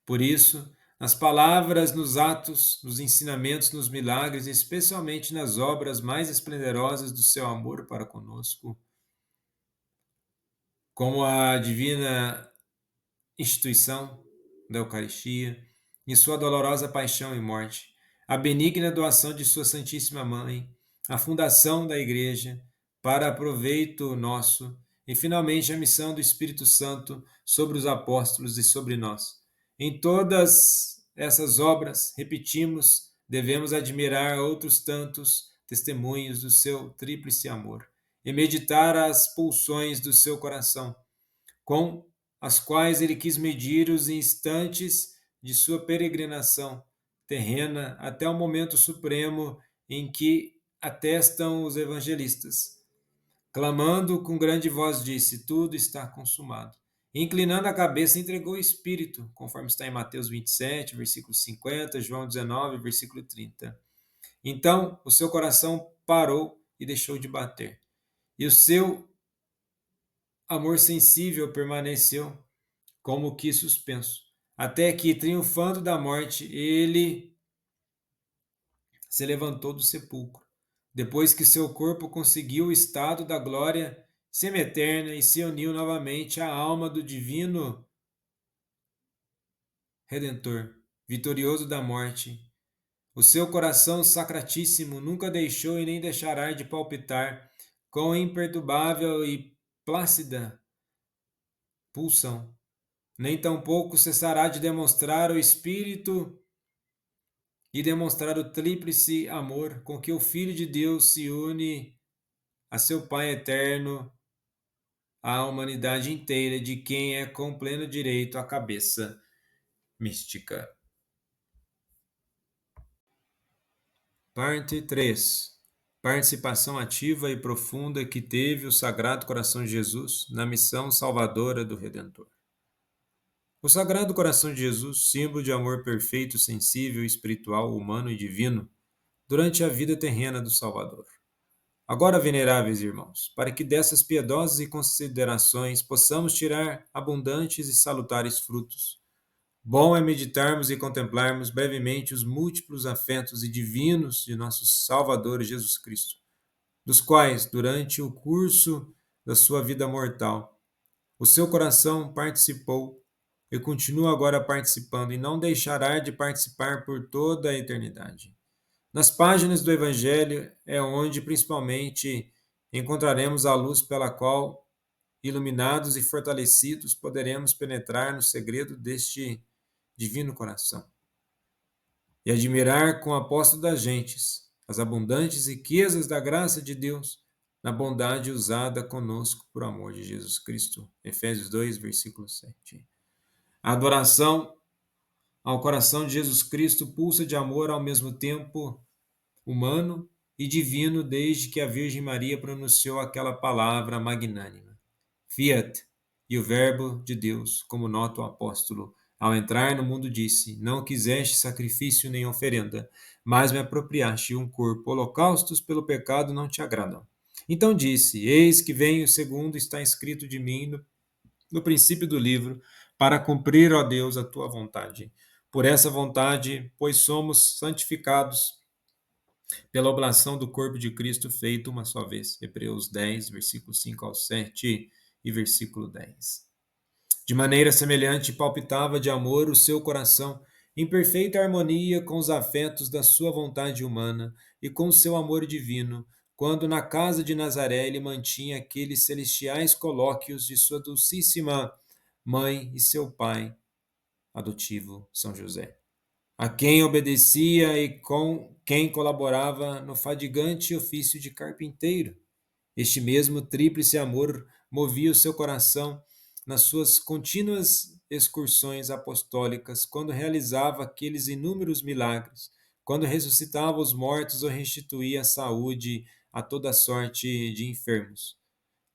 Por isso, nas palavras, nos atos, nos ensinamentos, nos milagres, especialmente nas obras mais esplendorosas do seu amor para conosco, como a divina instituição da Eucaristia e sua dolorosa paixão e morte, a benigna doação de sua Santíssima Mãe, a fundação da Igreja para proveito nosso e finalmente a missão do Espírito Santo sobre os apóstolos e sobre nós. Em todas essas obras, repetimos, devemos admirar outros tantos testemunhos do seu tríplice amor e meditar as pulsões do seu coração, com as quais ele quis medir os instantes de sua peregrinação terrena até o momento supremo em que atestam os evangelistas. Clamando com grande voz, disse: Tudo está consumado. Inclinando a cabeça, entregou o Espírito, conforme está em Mateus 27, versículo 50, João 19, versículo 30. Então o seu coração parou e deixou de bater, e o seu amor sensível permaneceu como que suspenso, até que, triunfando da morte, ele se levantou do sepulcro, depois que seu corpo conseguiu o estado da glória semi-eterna e se uniu novamente à alma do divino Redentor, vitorioso da morte, O seu coração sacratíssimo nunca deixou e nem deixará de palpitar com imperturbável e plácida pulsão, nem tampouco cessará de demonstrar o espírito e demonstrar o tríplice amor com que o Filho de Deus se une a seu Pai eterno, à humanidade inteira, de quem é com pleno direito a cabeça mística. Parte 3. Participação ativa e profunda que teve o Sagrado Coração de Jesus na missão salvadora do Redentor. O Sagrado Coração de Jesus, símbolo de amor perfeito, sensível, espiritual, humano e divino, durante a vida terrena do Salvador. Agora, veneráveis irmãos, para que dessas piedosas considerações possamos tirar abundantes e salutares frutos, bom é meditarmos e contemplarmos brevemente os múltiplos afetos e divinos de nosso Salvador Jesus Cristo, dos quais, durante o curso da sua vida mortal, o seu coração participou e continua agora participando e não deixará de participar por toda a eternidade. Nas páginas do Evangelho é onde, principalmente, encontraremos a luz pela qual, iluminados e fortalecidos, poderemos penetrar no segredo deste divino coração e admirar com o apóstolo das gentes as abundantes riquezas da graça de Deus na bondade usada conosco por amor de Jesus Cristo. Efésios 2, versículo 7. A adoração ao coração de Jesus Cristo pulsa de amor ao mesmo tempo humano e divino desde que a Virgem Maria pronunciou aquela palavra magnânima. Fiat, e o Verbo de Deus, como nota o apóstolo, ao entrar no mundo disse: Não quiseste sacrifício nem oferenda, mas me apropriaste um corpo. Holocaustos pelo pecado não te agradam. Então disse: Eis que venho, segundo está escrito de mim no princípio do livro, para cumprir, ó Deus, a tua vontade. Por essa vontade, pois somos santificados pela oblação do corpo de Cristo feito uma só vez. Hebreus 10, versículo 5 ao 7 e versículo 10. De maneira semelhante, palpitava de amor o seu coração, em perfeita harmonia com os afetos da sua vontade humana e com o seu amor divino, quando na casa de Nazaré ele mantinha aqueles celestiais colóquios de sua dulcíssima mãe e seu pai adotivo, São José, a quem obedecia e com quem colaborava no fadigante ofício de carpinteiro. Este mesmo tríplice amor movia o seu coração nas suas contínuas excursões apostólicas, quando realizava aqueles inúmeros milagres, quando ressuscitava os mortos ou restituía a saúde a toda sorte de enfermos.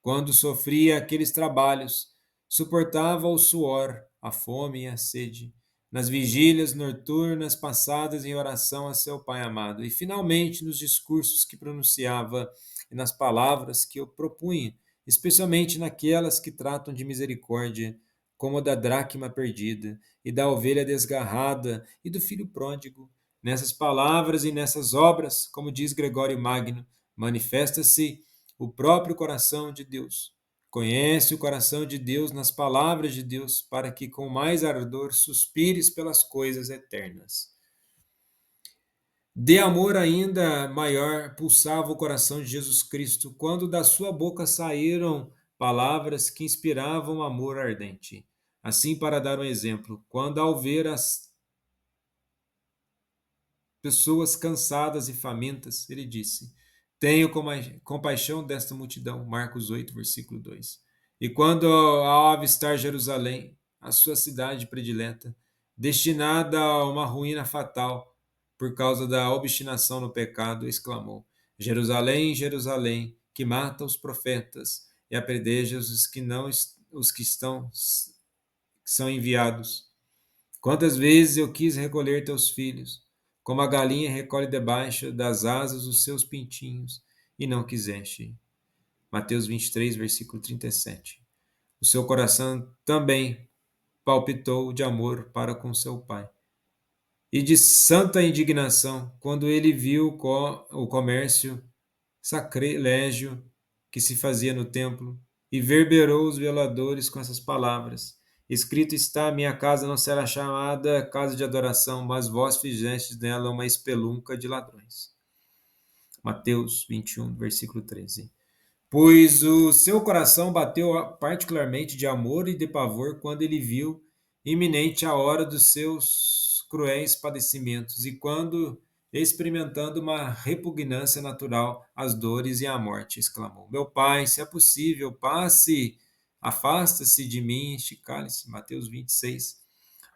Quando sofria aqueles trabalhos, suportava o suor, a fome e a sede, nas vigílias noturnas passadas em oração a seu Pai amado, e finalmente nos discursos que pronunciava e nas palavras que eu propunha, especialmente naquelas que tratam de misericórdia, como a da dracma perdida e da ovelha desgarrada e do filho pródigo. Nessas palavras e nessas obras, como diz Gregório Magno, manifesta-se o próprio coração de Deus. Conhece o coração de Deus nas palavras de Deus, para que com mais ardor suspires pelas coisas eternas. De amor ainda maior pulsava o coração de Jesus Cristo, quando da sua boca saíram palavras que inspiravam amor ardente. Assim, para dar um exemplo, quando ao ver as pessoas cansadas e famintas, ele disse: Tenho compaixão desta multidão. Marcos 8, versículo 2. E quando, ao avistar Jerusalém, a sua cidade predileta, destinada a uma ruína fatal por causa da obstinação no pecado, exclamou: Jerusalém, Jerusalém, que mata os profetas e apedreja os que não os que estão que são enviados. Quantas vezes eu quis recolher teus filhos, como a galinha recolhe debaixo das asas os seus pintinhos, e não quiseste. Mateus 23, versículo 37. O seu coração também palpitou de amor para com seu pai, e de santa indignação quando ele viu o comércio sacrilégio que se fazia no templo, e verberou os violadores com essas palavras: Escrito está: minha casa não será chamada casa de adoração, mas vós fizestes dela uma espelunca de ladrões. Mateus 21, versículo 13. Pois o seu coração bateu particularmente de amor e de pavor quando ele viu iminente a hora dos seus cruéis padecimentos e quando, experimentando uma repugnância natural às dores e à morte, exclamou: Meu Pai, se é possível, afasta-se de mim este cálice. Mateus 26,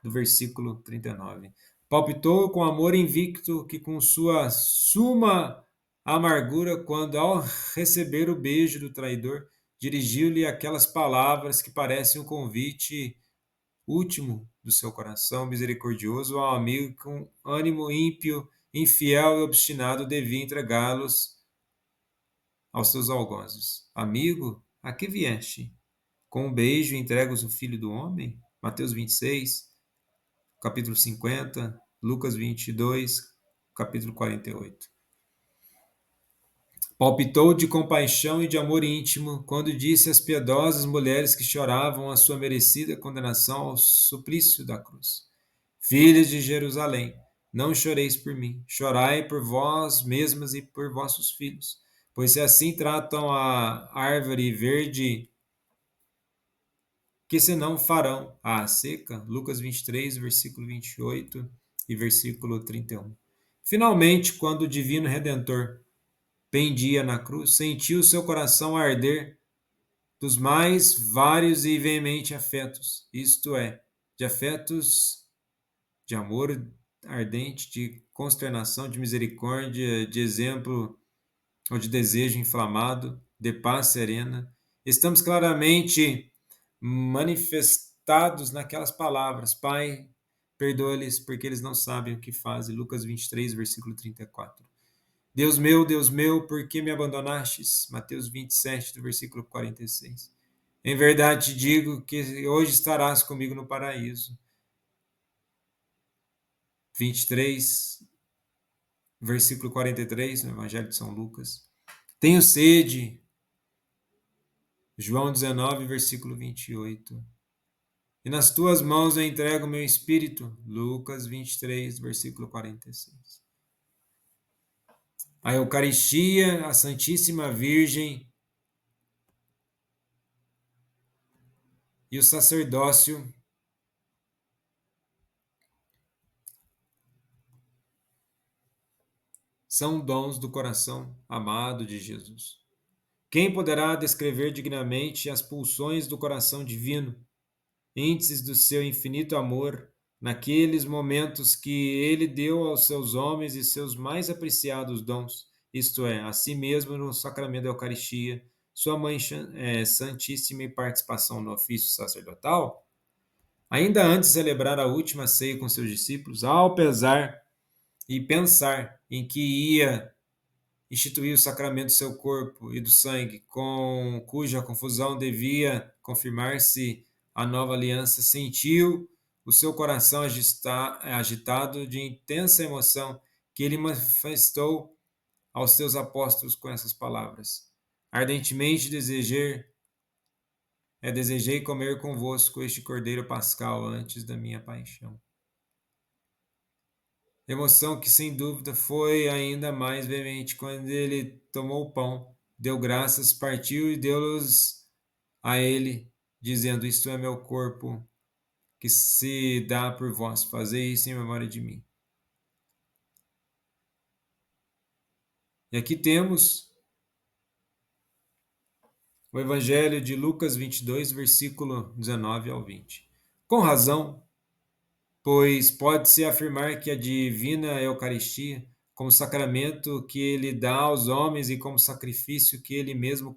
do versículo 39. Palpitou com amor invicto que com sua suma amargura, quando ao receber o beijo do traidor, dirigiu-lhe aquelas palavras que parecem um convite último do seu coração misericordioso ao amigo que com ânimo ímpio, infiel e obstinado devia entregá-los aos seus algozes. Amigo, a que vieste? Com um beijo entregas o filho do homem? Mateus 26, capítulo 50, Lucas 22, capítulo 48. Palpitou de compaixão e de amor íntimo quando disse às piedosas mulheres que choravam a sua merecida condenação ao suplício da cruz: Filhas de Jerusalém, não choreis por mim, chorai por vós mesmas e por vossos filhos, pois se assim tratam a árvore verde, que senão farão a seca. Lucas 23, versículo 28 e versículo 31. Finalmente, quando o divino Redentor pendia na cruz, sentiu seu coração arder dos mais vários e veementes afetos, isto é, de afetos de amor ardente, de consternação, de misericórdia, de exemplo ou de desejo inflamado, de paz serena. Estamos claramente manifestados naquelas palavras: Pai, perdoa-lhes porque eles não sabem o que fazem. Lucas 23, versículo 34. Deus meu, por que me abandonastes? Mateus 27, do versículo 46. Em verdade te digo que hoje estarás comigo no paraíso. 23, versículo 43, no Evangelho de São Lucas. Tenho sede. João 19, versículo 28. E nas tuas mãos eu entrego o meu espírito. Lucas 23, versículo 46. A Eucaristia, a Santíssima Virgem e o sacerdócio são dons do coração amado de Jesus. Quem poderá descrever dignamente as pulsões do coração divino, índices do seu infinito amor, naqueles momentos que ele deu aos seus homens e seus mais apreciados dons, isto é, a si mesmo no sacramento da Eucaristia, sua Mãe Santíssima e participação no ofício sacerdotal? Ainda antes de celebrar a última ceia com seus discípulos, ao pesar e pensar em que ia instituir o sacramento do seu corpo e do sangue, com cuja confusão devia confirmar-se a nova aliança, sentiu o seu coração agitado de intensa emoção que ele manifestou aos seus apóstolos com essas palavras: Ardentemente desejei comer convosco este cordeiro pascal antes da minha paixão. Emoção que, sem dúvida, foi ainda mais veemente quando ele tomou o pão, deu graças, partiu e deu-los a ele, dizendo: Isto é meu corpo, que se dá por vós, fazei isso em memória de mim. E aqui temos o Evangelho de Lucas 22, versículo 19 ao 20. Com razão, pois pode-se afirmar que a divina Eucaristia, como sacramento que ele dá aos homens e como sacrifício que ele mesmo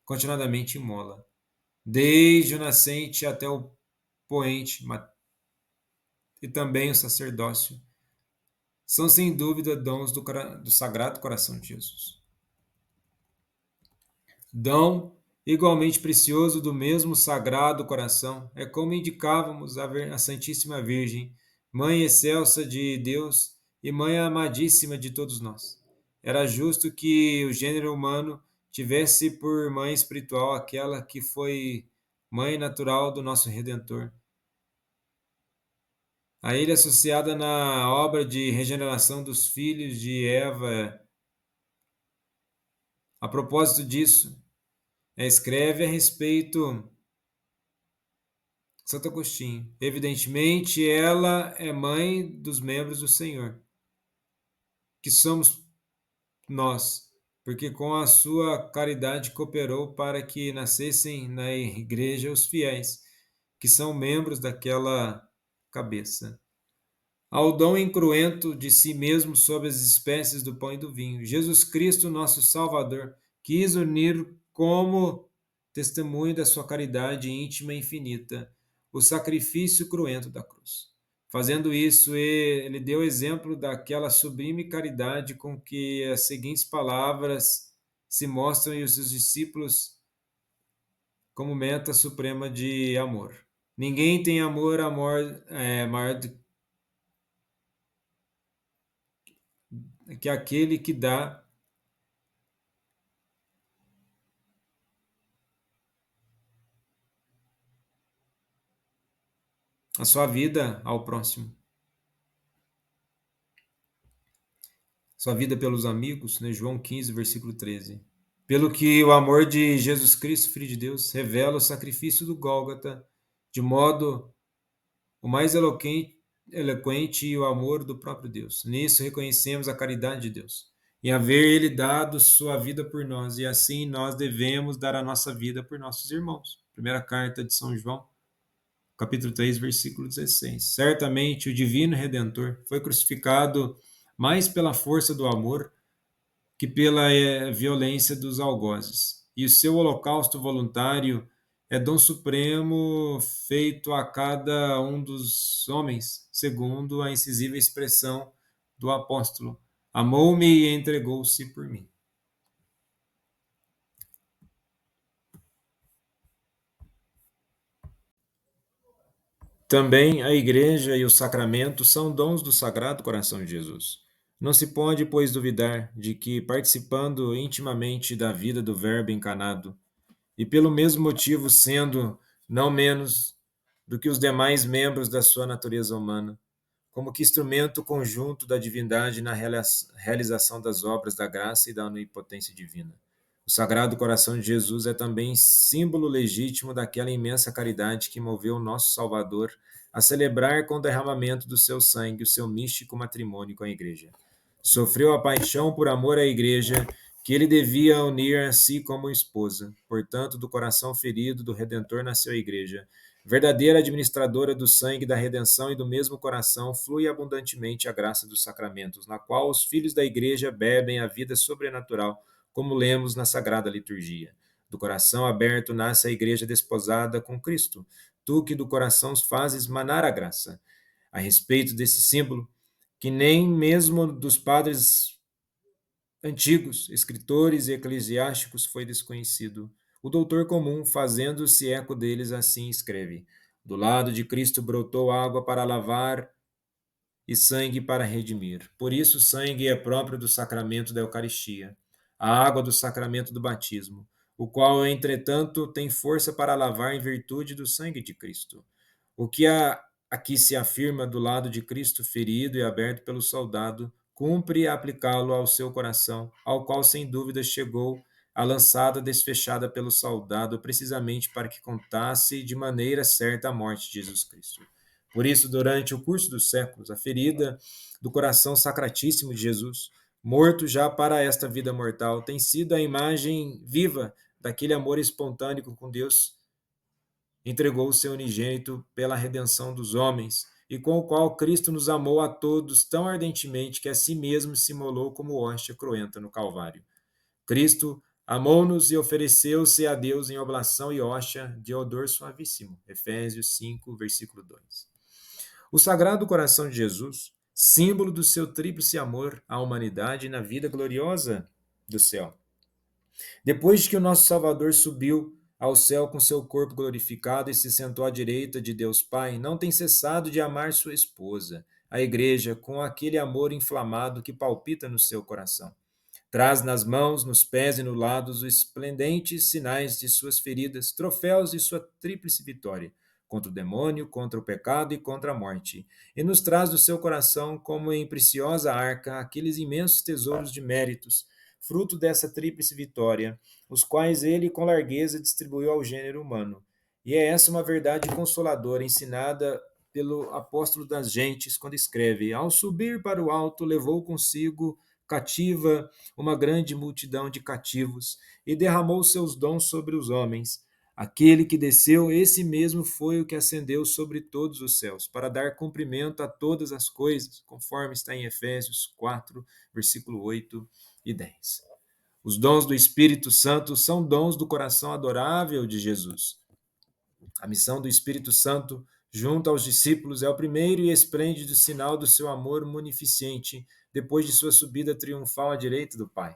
continuadamente imola, desde o nascente até o poente, e também o sacerdócio, são sem dúvida dons do Sagrado Coração de Jesus. Dom igualmente precioso do mesmo Sagrado Coração é, como indicávamos, a Santíssima Virgem, Mãe excelsa de Deus e Mãe amadíssima de todos nós. Era justo que o gênero humano tivesse por mãe espiritual aquela que foi mãe natural do nosso Redentor. A ele associada na obra de regeneração dos filhos de Eva. A propósito disso, escreve a respeito Santo Agostinho. Evidentemente, ela é mãe dos membros do Senhor, que somos nós, porque com a sua caridade cooperou para que nascessem na igreja os fiéis, que são membros daquela cabeça. Ao dom incruento de si mesmo sob as espécies do pão e do vinho, Jesus Cristo, nosso Salvador, quis unir como testemunho da sua caridade íntima e infinita o sacrifício cruento da cruz. Fazendo isso, ele deu exemplo daquela sublime caridade com que as seguintes palavras se mostram e os seus discípulos como meta suprema de amor. Ninguém tem amor maior que aquele que dá a sua vida ao próximo. Sua vida pelos amigos, né? João 15, versículo 13. Pelo que o amor de Jesus Cristo, Filho de Deus, revela o sacrifício do Gólgota de modo o mais eloquente e o amor do próprio Deus. Nisso reconhecemos a caridade de Deus, em haver Ele dado sua vida por nós, e assim nós devemos dar a nossa vida por nossos irmãos. Primeira carta de São João, capítulo 3, versículo 16. Certamente o divino Redentor foi crucificado mais pela força do amor que pela violência dos algozes. E o seu holocausto voluntário é dom supremo feito a cada um dos homens, segundo a incisiva expressão do apóstolo: amou-me e entregou-se por mim. Também a Igreja e os sacramentos são dons do Sagrado Coração de Jesus. Não se pode, pois, duvidar de que, participando intimamente da vida do Verbo encarnado, e pelo mesmo motivo sendo não menos do que os demais membros da sua natureza humana, como que instrumento conjunto da divindade na realização das obras da graça e da onipotência divina. O Sagrado Coração de Jesus é também símbolo legítimo daquela imensa caridade que moveu o nosso Salvador a celebrar com o derramamento do seu sangue o seu místico matrimônio com a Igreja. Sofreu a paixão por amor à Igreja, que ele devia unir a si como esposa. Portanto, do coração ferido do Redentor nasceu a Igreja. Verdadeira administradora do sangue da redenção, e do mesmo coração flui abundantemente a graça dos sacramentos, na qual os filhos da Igreja bebem a vida sobrenatural, como lemos na Sagrada Liturgia. Do coração aberto nasce a Igreja desposada com Cristo. Tu que do coração fazes manar a graça. A respeito desse símbolo, que nem mesmo dos padres antigos, escritores e eclesiásticos foi desconhecido. O doutor comum, fazendo-se eco deles, assim escreve: do lado de Cristo brotou água para lavar e sangue para redimir. Por isso, o sangue é próprio do sacramento da Eucaristia, a água do sacramento do batismo, o qual, entretanto, tem força para lavar em virtude do sangue de Cristo. O que aqui se afirma do lado de Cristo ferido e aberto pelo soldado, cumpre aplicá-lo ao seu coração, ao qual sem dúvida chegou a lançada desfechada pelo soldado, precisamente para que contasse de maneira certa a morte de Jesus Cristo. Por isso, durante o curso dos séculos, a ferida do coração sacratíssimo de Jesus, morto já para esta vida mortal, tem sido a imagem viva daquele amor espontâneo com Deus entregou o seu unigênito pela redenção dos homens, e com o qual Cristo nos amou a todos tão ardentemente que a si mesmo se imolou como hóstia cruenta no Calvário. Cristo amou-nos e ofereceu-se a Deus em oblação e hóstia de odor suavíssimo. Efésios 5, versículo 2. O Sagrado Coração de Jesus, símbolo do seu tríplice amor à humanidade e na vida gloriosa do céu. Depois de que o nosso Salvador subiu ao céu com seu corpo glorificado e se sentou à direita de Deus Pai, não tem cessado de amar sua esposa, a Igreja, com aquele amor inflamado que palpita no seu coração. Traz nas mãos, nos pés e no lado os esplendentes sinais de suas feridas, troféus de sua tríplice vitória contra o demônio, contra o pecado e contra a morte. E nos traz do seu coração, como em preciosa arca, aqueles imensos tesouros de méritos, fruto dessa tríplice vitória, os quais ele com largueza distribuiu ao gênero humano. E é essa uma verdade consoladora ensinada pelo apóstolo das gentes quando escreve: Ao subir para o alto, levou consigo cativa uma grande multidão de cativos e derramou seus dons sobre os homens. Aquele que desceu, esse mesmo foi o que ascendeu sobre todos os céus, para dar cumprimento a todas as coisas, conforme está em Efésios 4, versículo 8 e 10. Os dons do Espírito Santo são dons do coração adorável de Jesus. A missão do Espírito Santo junto aos discípulos é o primeiro e esplêndido sinal do seu amor munificente, depois de sua subida triunfal à direita do Pai.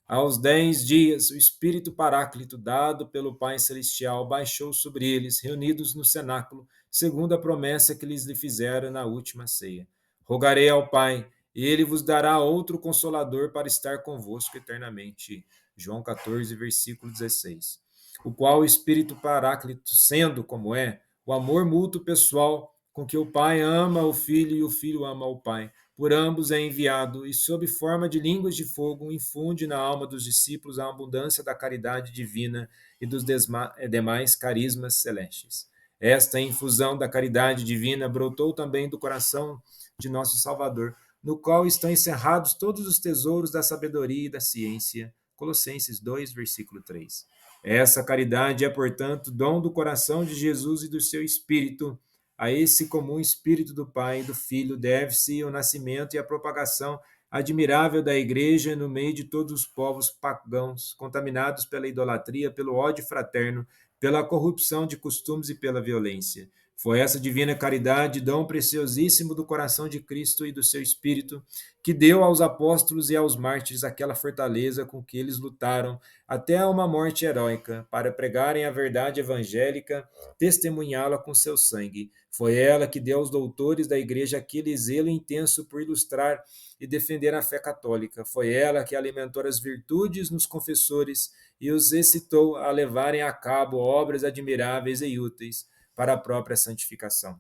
Aos 10 dias, o Espírito Paráclito, dado pelo Pai Celestial, baixou sobre eles, reunidos no cenáculo, segundo a promessa que lhes lhe fizera na última ceia. Rogarei ao Pai, e ele vos dará outro Consolador para estar convosco eternamente. João 14, versículo 16. O qual o Espírito Paráclito, sendo como é, o amor mútuo pessoal com que o Pai ama o Filho e o Filho ama o Pai, por ambos é enviado e, sob forma de línguas de fogo, infunde na alma dos discípulos a abundância da caridade divina e dos demais carismas celestes. Esta infusão da caridade divina brotou também do coração de nosso Salvador, no qual estão encerrados todos os tesouros da sabedoria e da ciência. Colossenses 2, versículo 3. Essa caridade é, portanto, dom do coração de Jesus e do seu Espírito. A esse comum Espírito do Pai e do Filho deve-se o nascimento e a propagação admirável da Igreja no meio de todos os povos pagãos, contaminados pela idolatria, pelo ódio fraterno, pela corrupção de costumes e pela violência. Foi essa divina caridade, dom preciosíssimo do coração de Cristo e do seu Espírito, que deu aos apóstolos e aos mártires aquela fortaleza com que eles lutaram até a uma morte heróica, para pregarem a verdade evangélica, testemunhá-la com seu sangue. Foi ela que deu aos doutores da igreja aquele zelo intenso por ilustrar e defender a fé católica. Foi ela que alimentou as virtudes nos confessores e os excitou a levarem a cabo obras admiráveis e úteis para a própria santificação,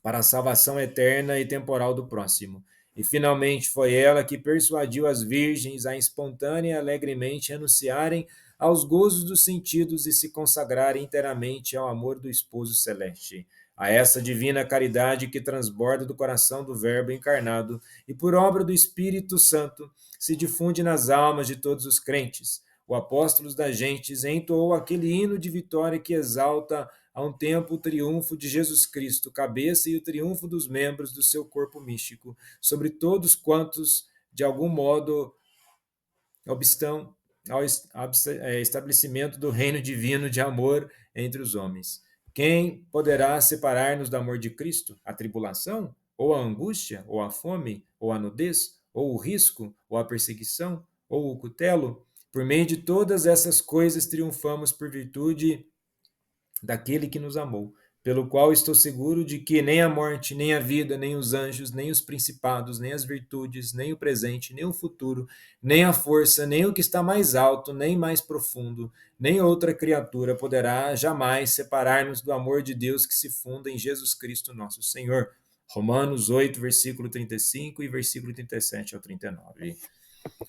para a salvação eterna e temporal do próximo. E finalmente foi ela que persuadiu as virgens a espontânea e alegremente renunciarem aos gozos dos sentidos e se consagrarem inteiramente ao amor do esposo celeste. A essa divina caridade que transborda do coração do Verbo encarnado e por obra do Espírito Santo se difunde nas almas de todos os crentes. O apóstolo das gentes entoou aquele hino de vitória que exalta a um tempo o triunfo de Jesus Cristo, cabeça e o triunfo dos membros do seu corpo místico, sobre todos quantos, de algum modo, obstão ao estabelecimento do reino divino de amor entre os homens. Quem poderá separar-nos do amor de Cristo? A tribulação? Ou a angústia? Ou a fome? Ou a nudez? Ou o risco? Ou a perseguição? Ou o cutelo? Por meio de todas essas coisas triunfamos por virtude daquele que nos amou, pelo qual estou seguro de que nem a morte, nem a vida, nem os anjos, nem os principados, nem as virtudes, nem o presente, nem o futuro, nem a força, nem o que está mais alto, nem mais profundo, nem outra criatura poderá jamais separar-nos do amor de Deus que se funda em Jesus Cristo nosso Senhor. Romanos 8, versículo 35 e versículo 37 ao 39.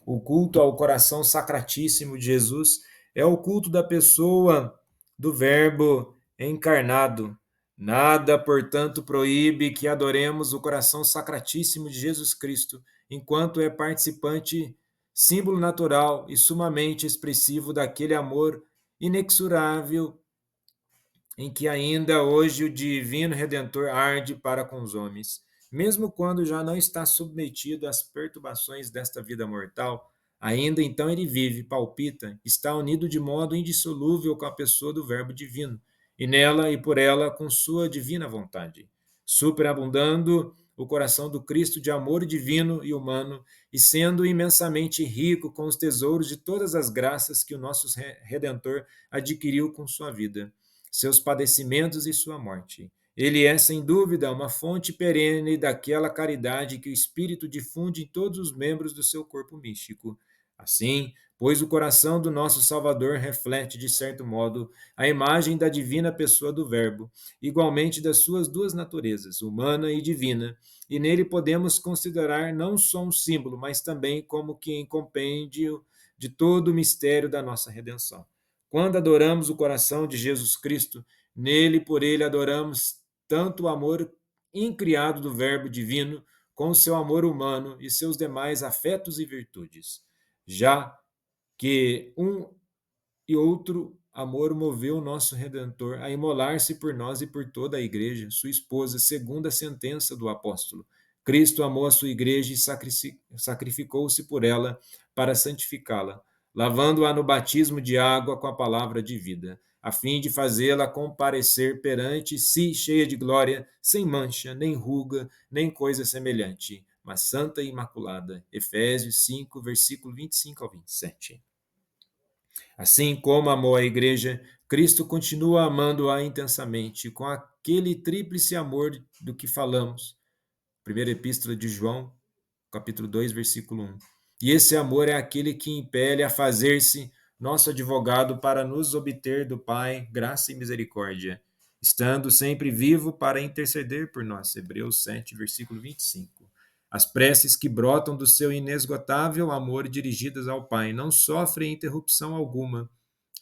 O culto ao coração sacratíssimo de Jesus é o culto da pessoa do Verbo encarnado. Nada, portanto, proíbe que adoremos o coração sacratíssimo de Jesus Cristo, enquanto é participante, símbolo natural e sumamente expressivo daquele amor inexorável em que ainda hoje o divino Redentor arde para com os homens. Mesmo quando já não está submetido às perturbações desta vida mortal, ainda então ele vive, palpita, está unido de modo indissolúvel com a pessoa do Verbo divino, e nela e por ela com sua divina vontade. Superabundando o coração do Cristo de amor divino e humano, e sendo imensamente rico com os tesouros de todas as graças que o nosso Redentor adquiriu com sua vida, seus padecimentos e sua morte. Ele é, sem dúvida, uma fonte perene daquela caridade que o Espírito difunde em todos os membros do seu corpo místico. Assim, pois o coração do nosso Salvador reflete, de certo modo, a imagem da divina pessoa do Verbo, igualmente das suas duas naturezas, humana e divina, e nele podemos considerar não só um símbolo, mas também como que em compêndio de todo o mistério da nossa redenção. Quando adoramos o coração de Jesus Cristo, nele, por ele, adoramos tanto o amor incriado do Verbo divino, com o seu amor humano e seus demais afetos e virtudes. Já que um e outro amor moveu o nosso Redentor a imolar-se por nós e por toda a Igreja, sua esposa, segundo a sentença do apóstolo. Cristo amou a sua Igreja e sacrificou-se por ela para santificá-la, lavando-a no batismo de água com a palavra de vida, a fim de fazê-la comparecer perante si cheia de glória, sem mancha, nem ruga, nem coisa semelhante, mas santa e imaculada. Efésios 5, versículo 25 ao 27. Assim como amou a igreja, Cristo continua amando-a intensamente, com aquele tríplice amor do que falamos. Primeira Epístola de João, capítulo 2, versículo 1. E esse amor é aquele que impele a fazer-se nosso advogado para nos obter do Pai graça e misericórdia, estando sempre vivo para interceder por nós. Hebreus 7, versículo 25. As preces que brotam do seu inesgotável amor dirigidas ao Pai não sofrem interrupção alguma,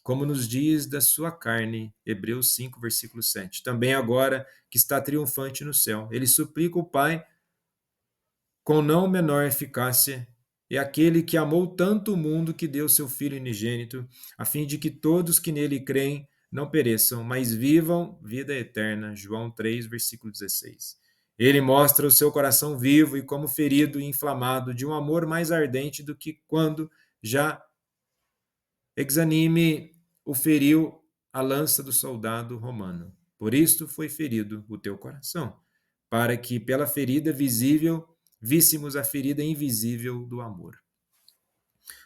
como nos dias da sua carne. Hebreus 5, versículo 7. Também agora que está triunfante no céu, ele suplica o Pai com não menor eficácia, é aquele que amou tanto o mundo que deu seu Filho unigênito, a fim de que todos que nele creem não pereçam, mas vivam vida eterna. João 3, versículo 16. Ele mostra o seu coração vivo e como ferido e inflamado de um amor mais ardente do que quando já exanime o feriu a lança do soldado romano. Por isto foi ferido o teu coração, para que pela ferida visível víssemos a ferida invisível do amor.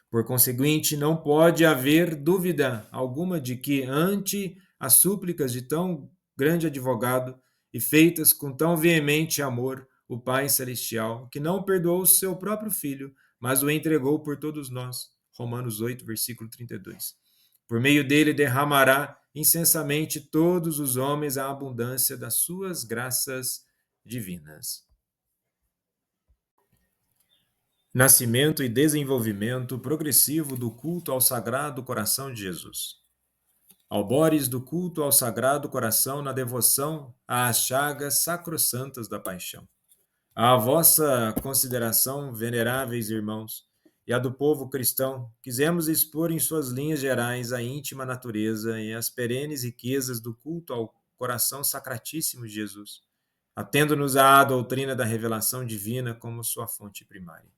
Por conseguinte, não pode haver dúvida alguma de que, ante as súplicas de tão grande advogado e feitas com tão veemente amor, o Pai Celestial, que não perdoou o seu próprio Filho, mas o entregou por todos nós. Romanos 8, versículo 32. Por meio dele derramará incessantemente todos os homens a abundância das suas graças divinas. Nascimento e desenvolvimento progressivo do culto ao Sagrado Coração de Jesus. Albores do culto ao Sagrado Coração na devoção às chagas sacrossantas da paixão. À vossa consideração, veneráveis irmãos, e a do povo cristão, quisemos expor em suas linhas gerais a íntima natureza e as perenes riquezas do culto ao coração sacratíssimo de Jesus, atendo-nos à doutrina da revelação divina como sua fonte primária.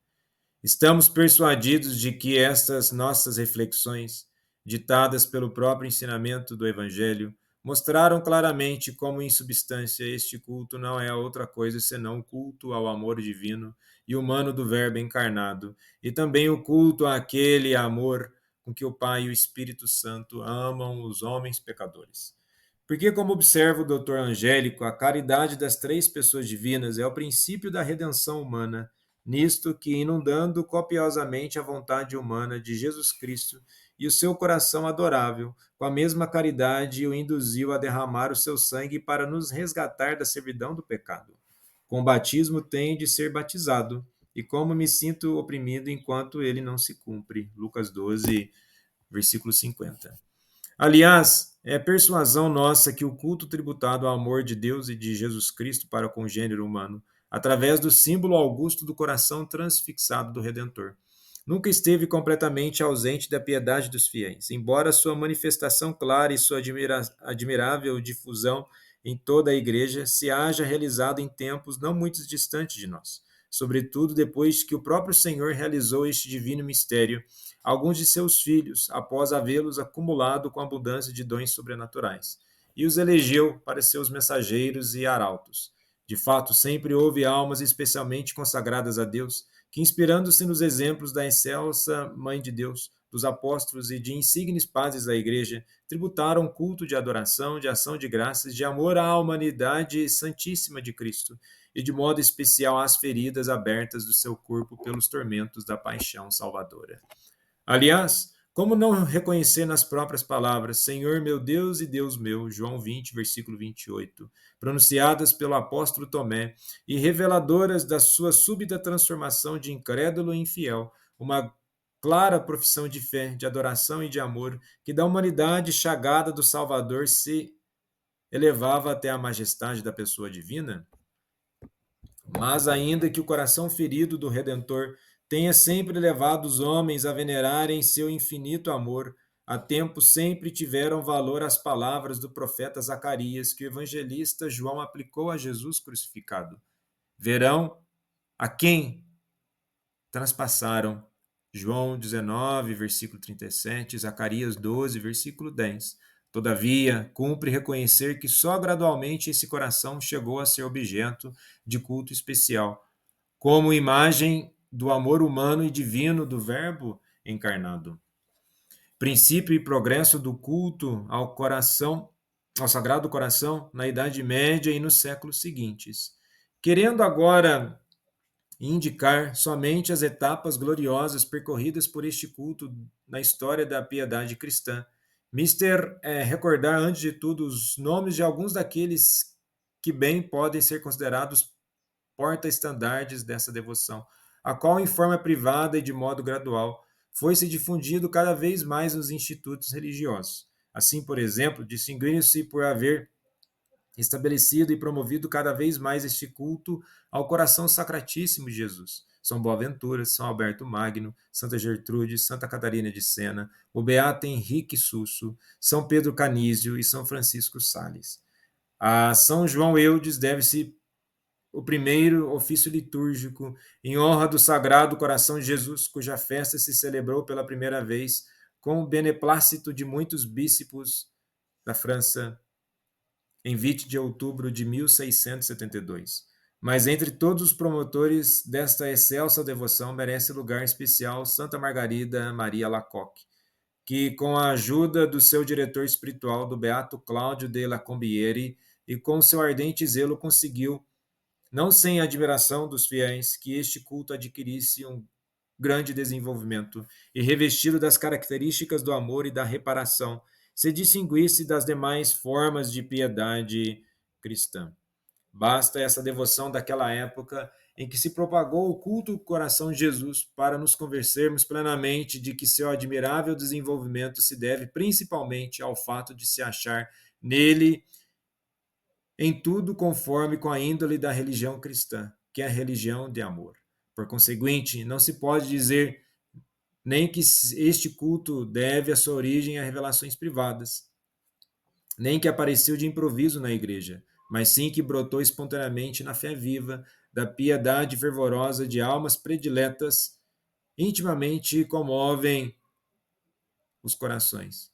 Estamos persuadidos de que estas nossas reflexões, ditadas pelo próprio ensinamento do Evangelho, mostraram claramente como, em substância, este culto não é outra coisa senão o culto ao amor divino e humano do Verbo encarnado, e também o culto àquele amor com que o Pai e o Espírito Santo amam os homens pecadores. Porque, como observa o Dr. Angélico, a caridade das três pessoas divinas é o princípio da redenção humana, nisto que, inundando copiosamente a vontade humana de Jesus Cristo e o seu coração adorável, com a mesma caridade o induziu a derramar o seu sangue para nos resgatar da servidão do pecado. Com o batismo tenho de ser batizado, e como me sinto oprimido enquanto ele não se cumpre. Lucas 12, versículo 50. Aliás, é persuasão nossa que o culto tributado ao amor de Deus e de Jesus Cristo para com o gênero humano, através do símbolo augusto do coração transfixado do Redentor, nunca esteve completamente ausente da piedade dos fiéis, embora sua manifestação clara e sua admirável difusão em toda a Igreja se haja realizado em tempos não muito distantes de nós, sobretudo depois que o próprio Senhor realizou este divino mistério alguns de seus filhos, após havê-los acumulado com abundância de dons sobrenaturais, e os elegeu para seus mensageiros e arautos. De fato, sempre houve almas especialmente consagradas a Deus, que, inspirando-se nos exemplos da excelsa Mãe de Deus, dos apóstolos e de insignes padres da Igreja, tributaram culto de adoração, de ação de graças, de amor à humanidade santíssima de Cristo, e de modo especial às feridas abertas do seu corpo pelos tormentos da paixão salvadora. Aliás, como não reconhecer nas próprias palavras, Senhor meu Deus e Deus meu, João 20, versículo 28, pronunciadas pelo apóstolo Tomé e reveladoras da sua súbita transformação de incrédulo em infiel, uma clara profissão de fé, de adoração e de amor, que da humanidade chagada do Salvador se elevava até a majestade da pessoa divina? Mas ainda que o coração ferido do Redentor tenha sempre levado os homens a venerarem seu infinito amor, a tempo sempre tiveram valor as palavras do profeta Zacarias que o evangelista João aplicou a Jesus crucificado. Verão a quem transpassaram. João 19, versículo 37, Zacarias 12, versículo 10. Todavia, cumpre reconhecer que só gradualmente esse coração chegou a ser objeto de culto especial, como imagem do amor humano e divino do Verbo encarnado. Princípio e progresso do culto ao coração, ao Sagrado Coração, na Idade Média e nos séculos seguintes. Querendo agora indicar somente as etapas gloriosas percorridas por este culto na história da piedade cristã. Mister recordar, antes de tudo, os nomes de alguns daqueles que bem podem ser considerados porta-estandardes dessa devoção, a qual, em forma privada e de modo gradual, foi se difundindo cada vez mais nos institutos religiosos. Assim, por exemplo, distinguindo-se por haver estabelecido e promovido cada vez mais este culto ao coração sacratíssimo de Jesus. São Boaventura, São Alberto Magno, Santa Gertrude, Santa Catarina de Sena, o Beato Henrique Susso, São Pedro Canísio e São Francisco Sales. A São João Eudes deve-se o primeiro ofício litúrgico em honra do Sagrado Coração de Jesus, cuja festa se celebrou pela primeira vez com o beneplácito de muitos bispos da França em 20 de outubro de 1672. Mas entre todos os promotores desta excelsa devoção merece lugar especial Santa Margarida Maria Lacoque, que, com a ajuda do seu diretor espiritual, do Beato Cláudio de la Combieri, e com seu ardente zelo, conseguiu, não sem a admiração dos fiéis, que este culto adquirisse um grande desenvolvimento e, revestido das características do amor e da reparação, se distinguisse das demais formas de piedade cristã. Basta essa devoção daquela época em que se propagou o culto do coração de Jesus para nos convencermos plenamente de que seu admirável desenvolvimento se deve principalmente ao fato de se achar nele em tudo conforme com a índole da religião cristã, que é a religião de amor. Por conseguinte, não se pode dizer nem que este culto deve a sua origem a revelações privadas, nem que apareceu de improviso na igreja, mas sim que brotou espontaneamente na fé viva, da piedade fervorosa de almas prediletas, intimamente comovem os corações.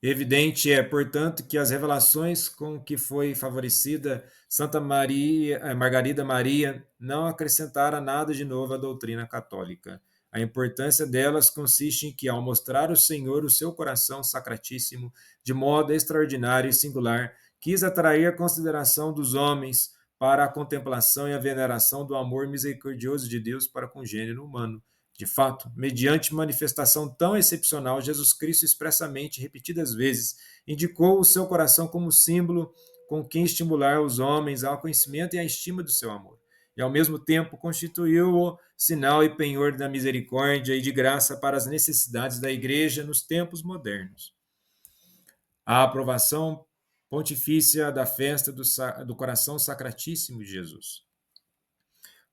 Evidente é, portanto, que as revelações com que foi favorecida Santa Margarida Maria não acrescentaram nada de novo à doutrina católica. A importância delas consiste em que, ao mostrar ao Senhor o seu coração sacratíssimo de modo extraordinário e singular, quis atrair a consideração dos homens para a contemplação e a veneração do amor misericordioso de Deus para com o gênero humano. De fato, mediante manifestação tão excepcional, Jesus Cristo expressamente, repetidas vezes, indicou o seu coração como símbolo com que estimular os homens ao conhecimento e à estima do seu amor, e ao mesmo tempo constituiu-o sinal e penhor da misericórdia e de graça para as necessidades da Igreja nos tempos modernos. A aprovação pontifícia da festa do coração sacratíssimo de Jesus.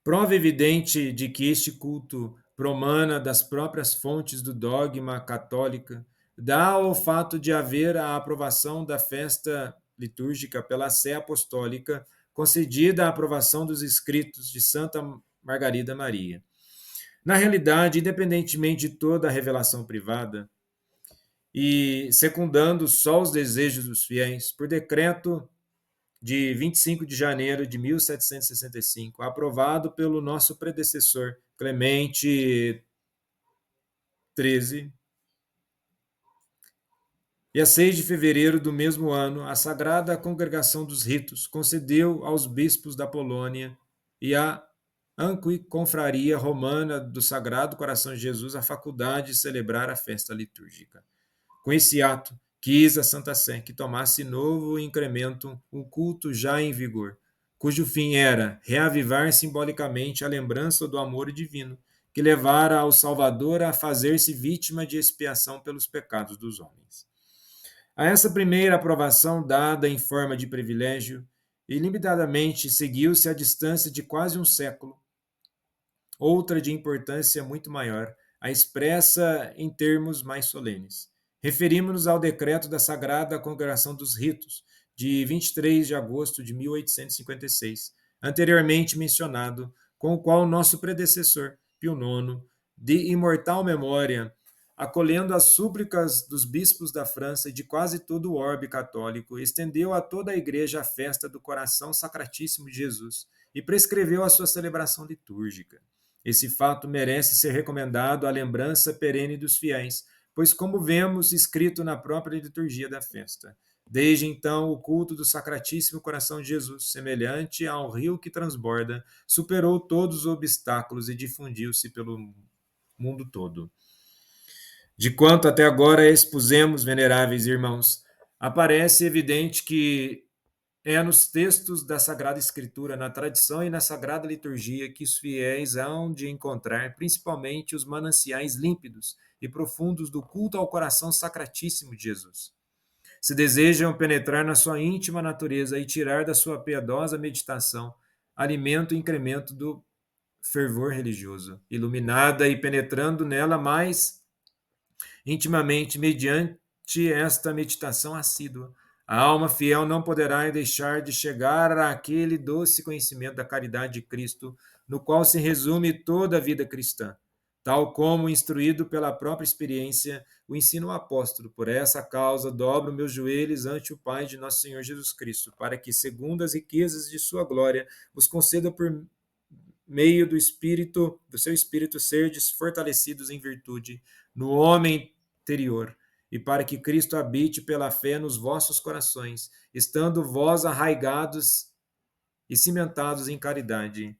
Prova evidente de que este culto promana das próprias fontes do dogma católica dá ao fato de haver a aprovação da festa litúrgica pela Sé Apostólica, concedida a aprovação dos escritos de Santa Margarida Maria. Na realidade, independentemente de toda a revelação privada, e secundando só os desejos dos fiéis, por decreto de 25 de janeiro de 1765, aprovado pelo nosso predecessor Clemente XIII, e a 6 de fevereiro do mesmo ano, a Sagrada Congregação dos Ritos concedeu aos bispos da Polônia e a Confraria Romana do Sagrado Coração de Jesus a faculdade de celebrar a festa litúrgica. Com esse ato, quis a Santa Sé que tomasse novo incremento o culto já em vigor, cujo fim era reavivar simbolicamente a lembrança do amor divino que levara ao Salvador a fazer-se vítima de expiação pelos pecados dos homens. A essa primeira aprovação, dada em forma de privilégio, ilimitadamente seguiu-se a distância de quase um século, outra de importância muito maior, a expressa em termos mais solenes. Referimos-nos ao decreto da Sagrada Congregação dos Ritos, de 23 de agosto de 1856, anteriormente mencionado, com o qual nosso predecessor, Pio IX, de imortal memória, acolhendo as súplicas dos bispos da França e de quase todo o orbe católico, estendeu a toda a Igreja a festa do Coração Sacratíssimo de Jesus e prescreveu a sua celebração litúrgica. Esse fato merece ser recomendado à lembrança perene dos fiéis, pois, como vemos escrito na própria liturgia da festa, desde então o culto do Sacratíssimo Coração de Jesus, semelhante ao rio que transborda, superou todos os obstáculos e difundiu-se pelo mundo todo. De quanto até agora expusemos, veneráveis irmãos, aparece evidente que é nos textos da Sagrada Escritura, na tradição e na Sagrada Liturgia que os fiéis hão de encontrar principalmente os mananciais límpidos e profundos do culto ao coração sacratíssimo de Jesus. Se desejam penetrar na sua íntima natureza e tirar da sua piedosa meditação alimento e incremento do fervor religioso, iluminada e penetrando nela mais intimamente mediante esta meditação assídua, a alma fiel não poderá deixar de chegar àquele doce conhecimento da caridade de Cristo, no qual se resume toda a vida cristã, tal como instruído pela própria experiência, o ensino apóstolo. Por essa causa, dobro meus joelhos ante o Pai de nosso Senhor Jesus Cristo, para que, segundo as riquezas de sua glória, vos conceda por meio do seu Espírito, serdes fortalecidos em virtude, no homem interior, e para que Cristo habite pela fé nos vossos corações, estando vós arraigados e cimentados em caridade,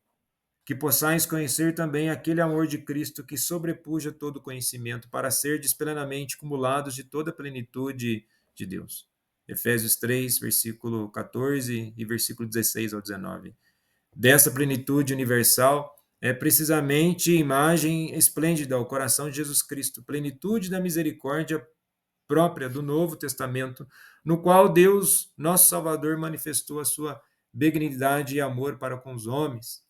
que possais conhecer também aquele amor de Cristo que sobrepuja todo conhecimento, para serdes plenamente cumulados de toda a plenitude de Deus. Efésios 3, versículo 14 e versículo 16 ao 19. Dessa plenitude universal é precisamente imagem esplêndida o coração de Jesus Cristo, plenitude da misericórdia própria do Novo Testamento, no qual Deus, nosso Salvador, manifestou a sua benignidade e amor para com os homens.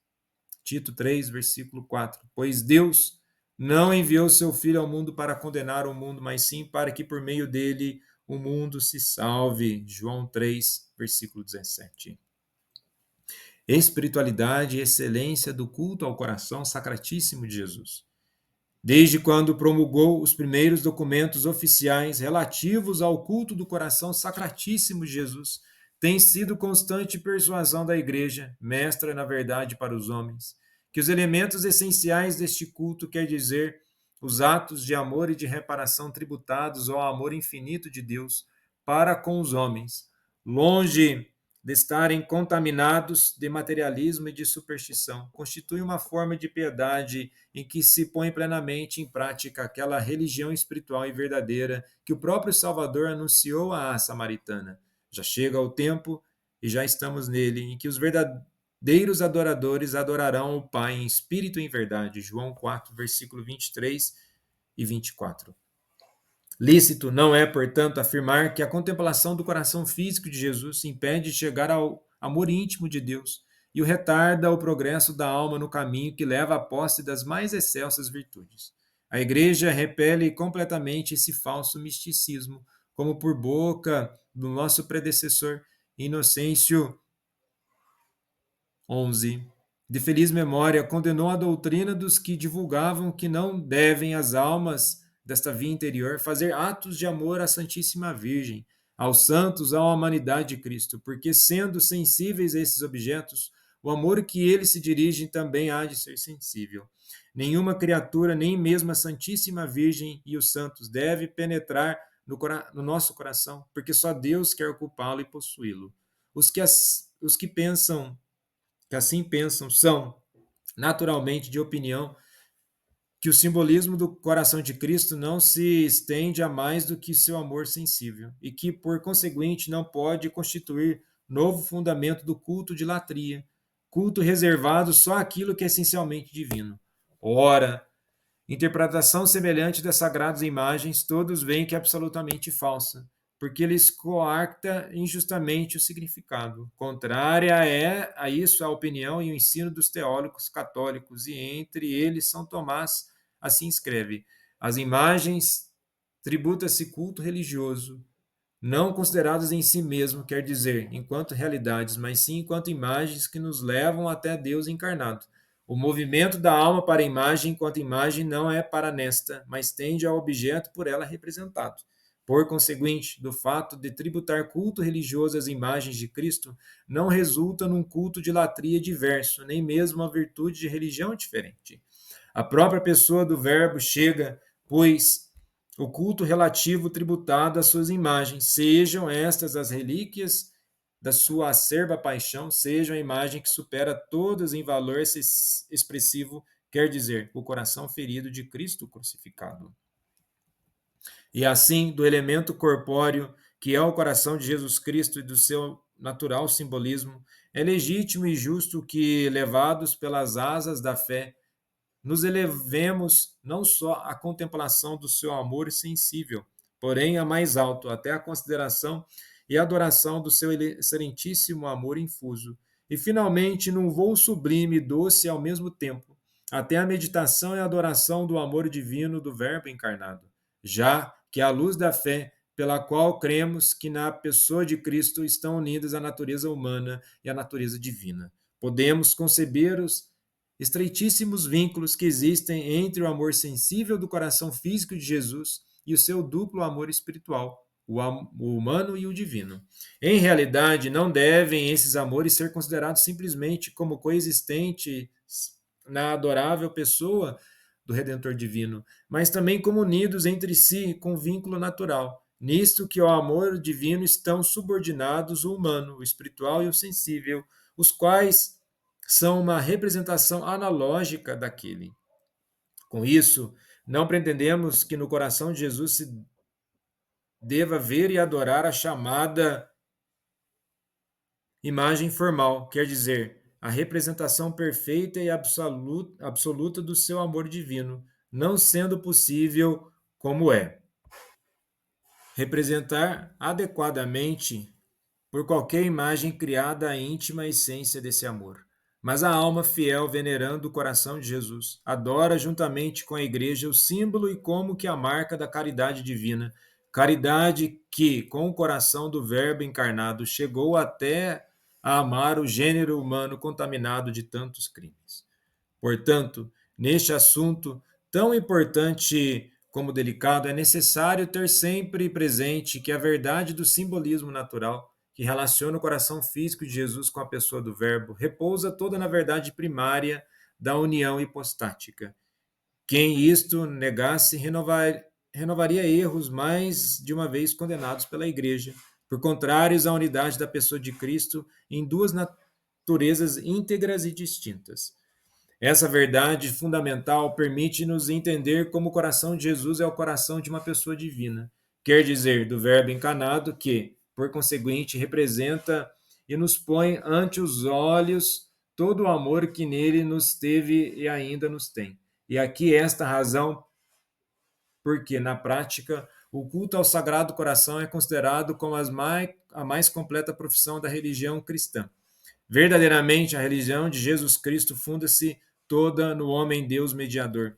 Tito 3, versículo 4. Pois Deus não enviou seu Filho ao mundo para condenar o mundo, mas sim para que por meio dele o mundo se salve. João 3, versículo 17. Espiritualidade e excelência do culto ao coração sacratíssimo de Jesus. Desde quando promulgou os primeiros documentos oficiais relativos ao culto do coração sacratíssimo de Jesus, tem sido constante persuasão da Igreja, mestra na verdade para os homens, que os elementos essenciais deste culto, quer dizer, os atos de amor e de reparação tributados ao amor infinito de Deus para com os homens, longe de estarem contaminados de materialismo e de superstição, constitui uma forma de piedade em que se põe plenamente em prática aquela religião espiritual e verdadeira que o próprio Salvador anunciou à samaritana. Já chega o tempo, e já estamos nele, em que os verdadeiros adoradores adorarão o Pai em espírito e em verdade. João 4, versículo 23 e 24. Lícito não é, portanto, afirmar que a contemplação do coração físico de Jesus impede de chegar ao amor íntimo de Deus e o retarda o progresso da alma no caminho que leva à posse das mais excelsas virtudes. A Igreja repele completamente esse falso misticismo, como por boca do nosso predecessor Inocêncio XI, de feliz memória, condenou a doutrina dos que divulgavam que não devem as almas desta via interior fazer atos de amor à Santíssima Virgem, aos santos, à humanidade de Cristo, porque, sendo sensíveis a esses objetos, o amor que eles se dirigem também há de ser sensível. Nenhuma criatura, nem mesmo a Santíssima Virgem e os santos, deve penetrar no nosso coração, porque só Deus quer ocupá-lo e possuí-lo. Os que assim pensam são naturalmente de opinião que o simbolismo do coração de Cristo não se estende a mais do que seu amor sensível, e que, por conseguinte, não pode constituir novo fundamento do culto de latria, culto reservado só àquilo que é essencialmente divino. Ora, interpretação semelhante das sagradas imagens, todos veem que é absolutamente falsa, porque lhes coarta injustamente o significado. Contrária é a isso a opinião e o ensino dos teólogos católicos, e entre eles São Tomás assim escreve: as imagens tributa-se culto religioso, não consideradas em si mesmo, quer dizer, enquanto realidades, mas sim enquanto imagens que nos levam até Deus encarnado. O movimento da alma para a imagem, enquanto imagem, não é para nesta, mas tende ao objeto por ela representado. Por conseguinte, do fato de tributar culto religioso às imagens de Cristo, não resulta num culto de latria diverso, nem mesmo uma virtude de religião diferente. A própria pessoa do Verbo chega, pois, o culto relativo tributado às suas imagens, sejam estas as relíquias da sua acerba paixão, sejam a imagem que supera todas em valor expressivo, quer dizer, o coração ferido de Cristo crucificado. E assim, do elemento corpóreo, que é o coração de Jesus Cristo e do seu natural simbolismo, é legítimo e justo que, levados pelas asas da fé, nos elevemos não só à contemplação do seu amor sensível, porém a mais alto, até a consideração e adoração do seu excelentíssimo amor infuso. E finalmente, num voo sublime e doce ao mesmo tempo, até a meditação e adoração do amor divino do Verbo encarnado, já que a luz da fé, pela qual cremos que na pessoa de Cristo estão unidas a natureza humana e a natureza divina. Podemos conceber os estreitíssimos vínculos que existem entre o amor sensível do coração físico de Jesus e o seu duplo amor espiritual, o humano e o divino. Em realidade, não devem esses amores ser considerados simplesmente como coexistentes na adorável pessoa do Redentor divino, mas também como unidos entre si com vínculo natural. Nisto que ao amor divino estão subordinados o humano, o espiritual e o sensível, os quais são uma representação analógica daquele. Com isso, não pretendemos que no coração de Jesus se deva ver e adorar a chamada imagem formal, quer dizer, a representação perfeita e absoluta do seu amor divino, não sendo possível como é. Representar adequadamente por qualquer imagem criada a íntima essência desse amor. Mas a alma fiel, venerando o coração de Jesus, adora juntamente com a igreja o símbolo e como que a marca da caridade divina, caridade que, com o coração do Verbo encarnado, chegou até a amar o gênero humano contaminado de tantos crimes. Portanto, neste assunto tão importante como delicado, é necessário ter sempre presente que a verdade do simbolismo natural, que relaciona o coração físico de Jesus com a pessoa do Verbo, repousa toda na verdade primária da união hipostática. Quem isto negasse renovaria erros mais de uma vez condenados pela Igreja, por contrários à unidade da pessoa de Cristo em duas naturezas íntegras e distintas. Essa verdade fundamental permite-nos entender como o coração de Jesus é o coração de uma pessoa divina, quer dizer, do Verbo encarnado, que, por conseguinte, representa e nos põe ante os olhos todo o amor que nele nos teve e ainda nos tem. E aqui esta razão, porque, na prática, o culto ao Sagrado Coração é considerado como a mais completa profissão da religião cristã. Verdadeiramente, a religião de Jesus Cristo funda-se toda no homem-Deus mediador,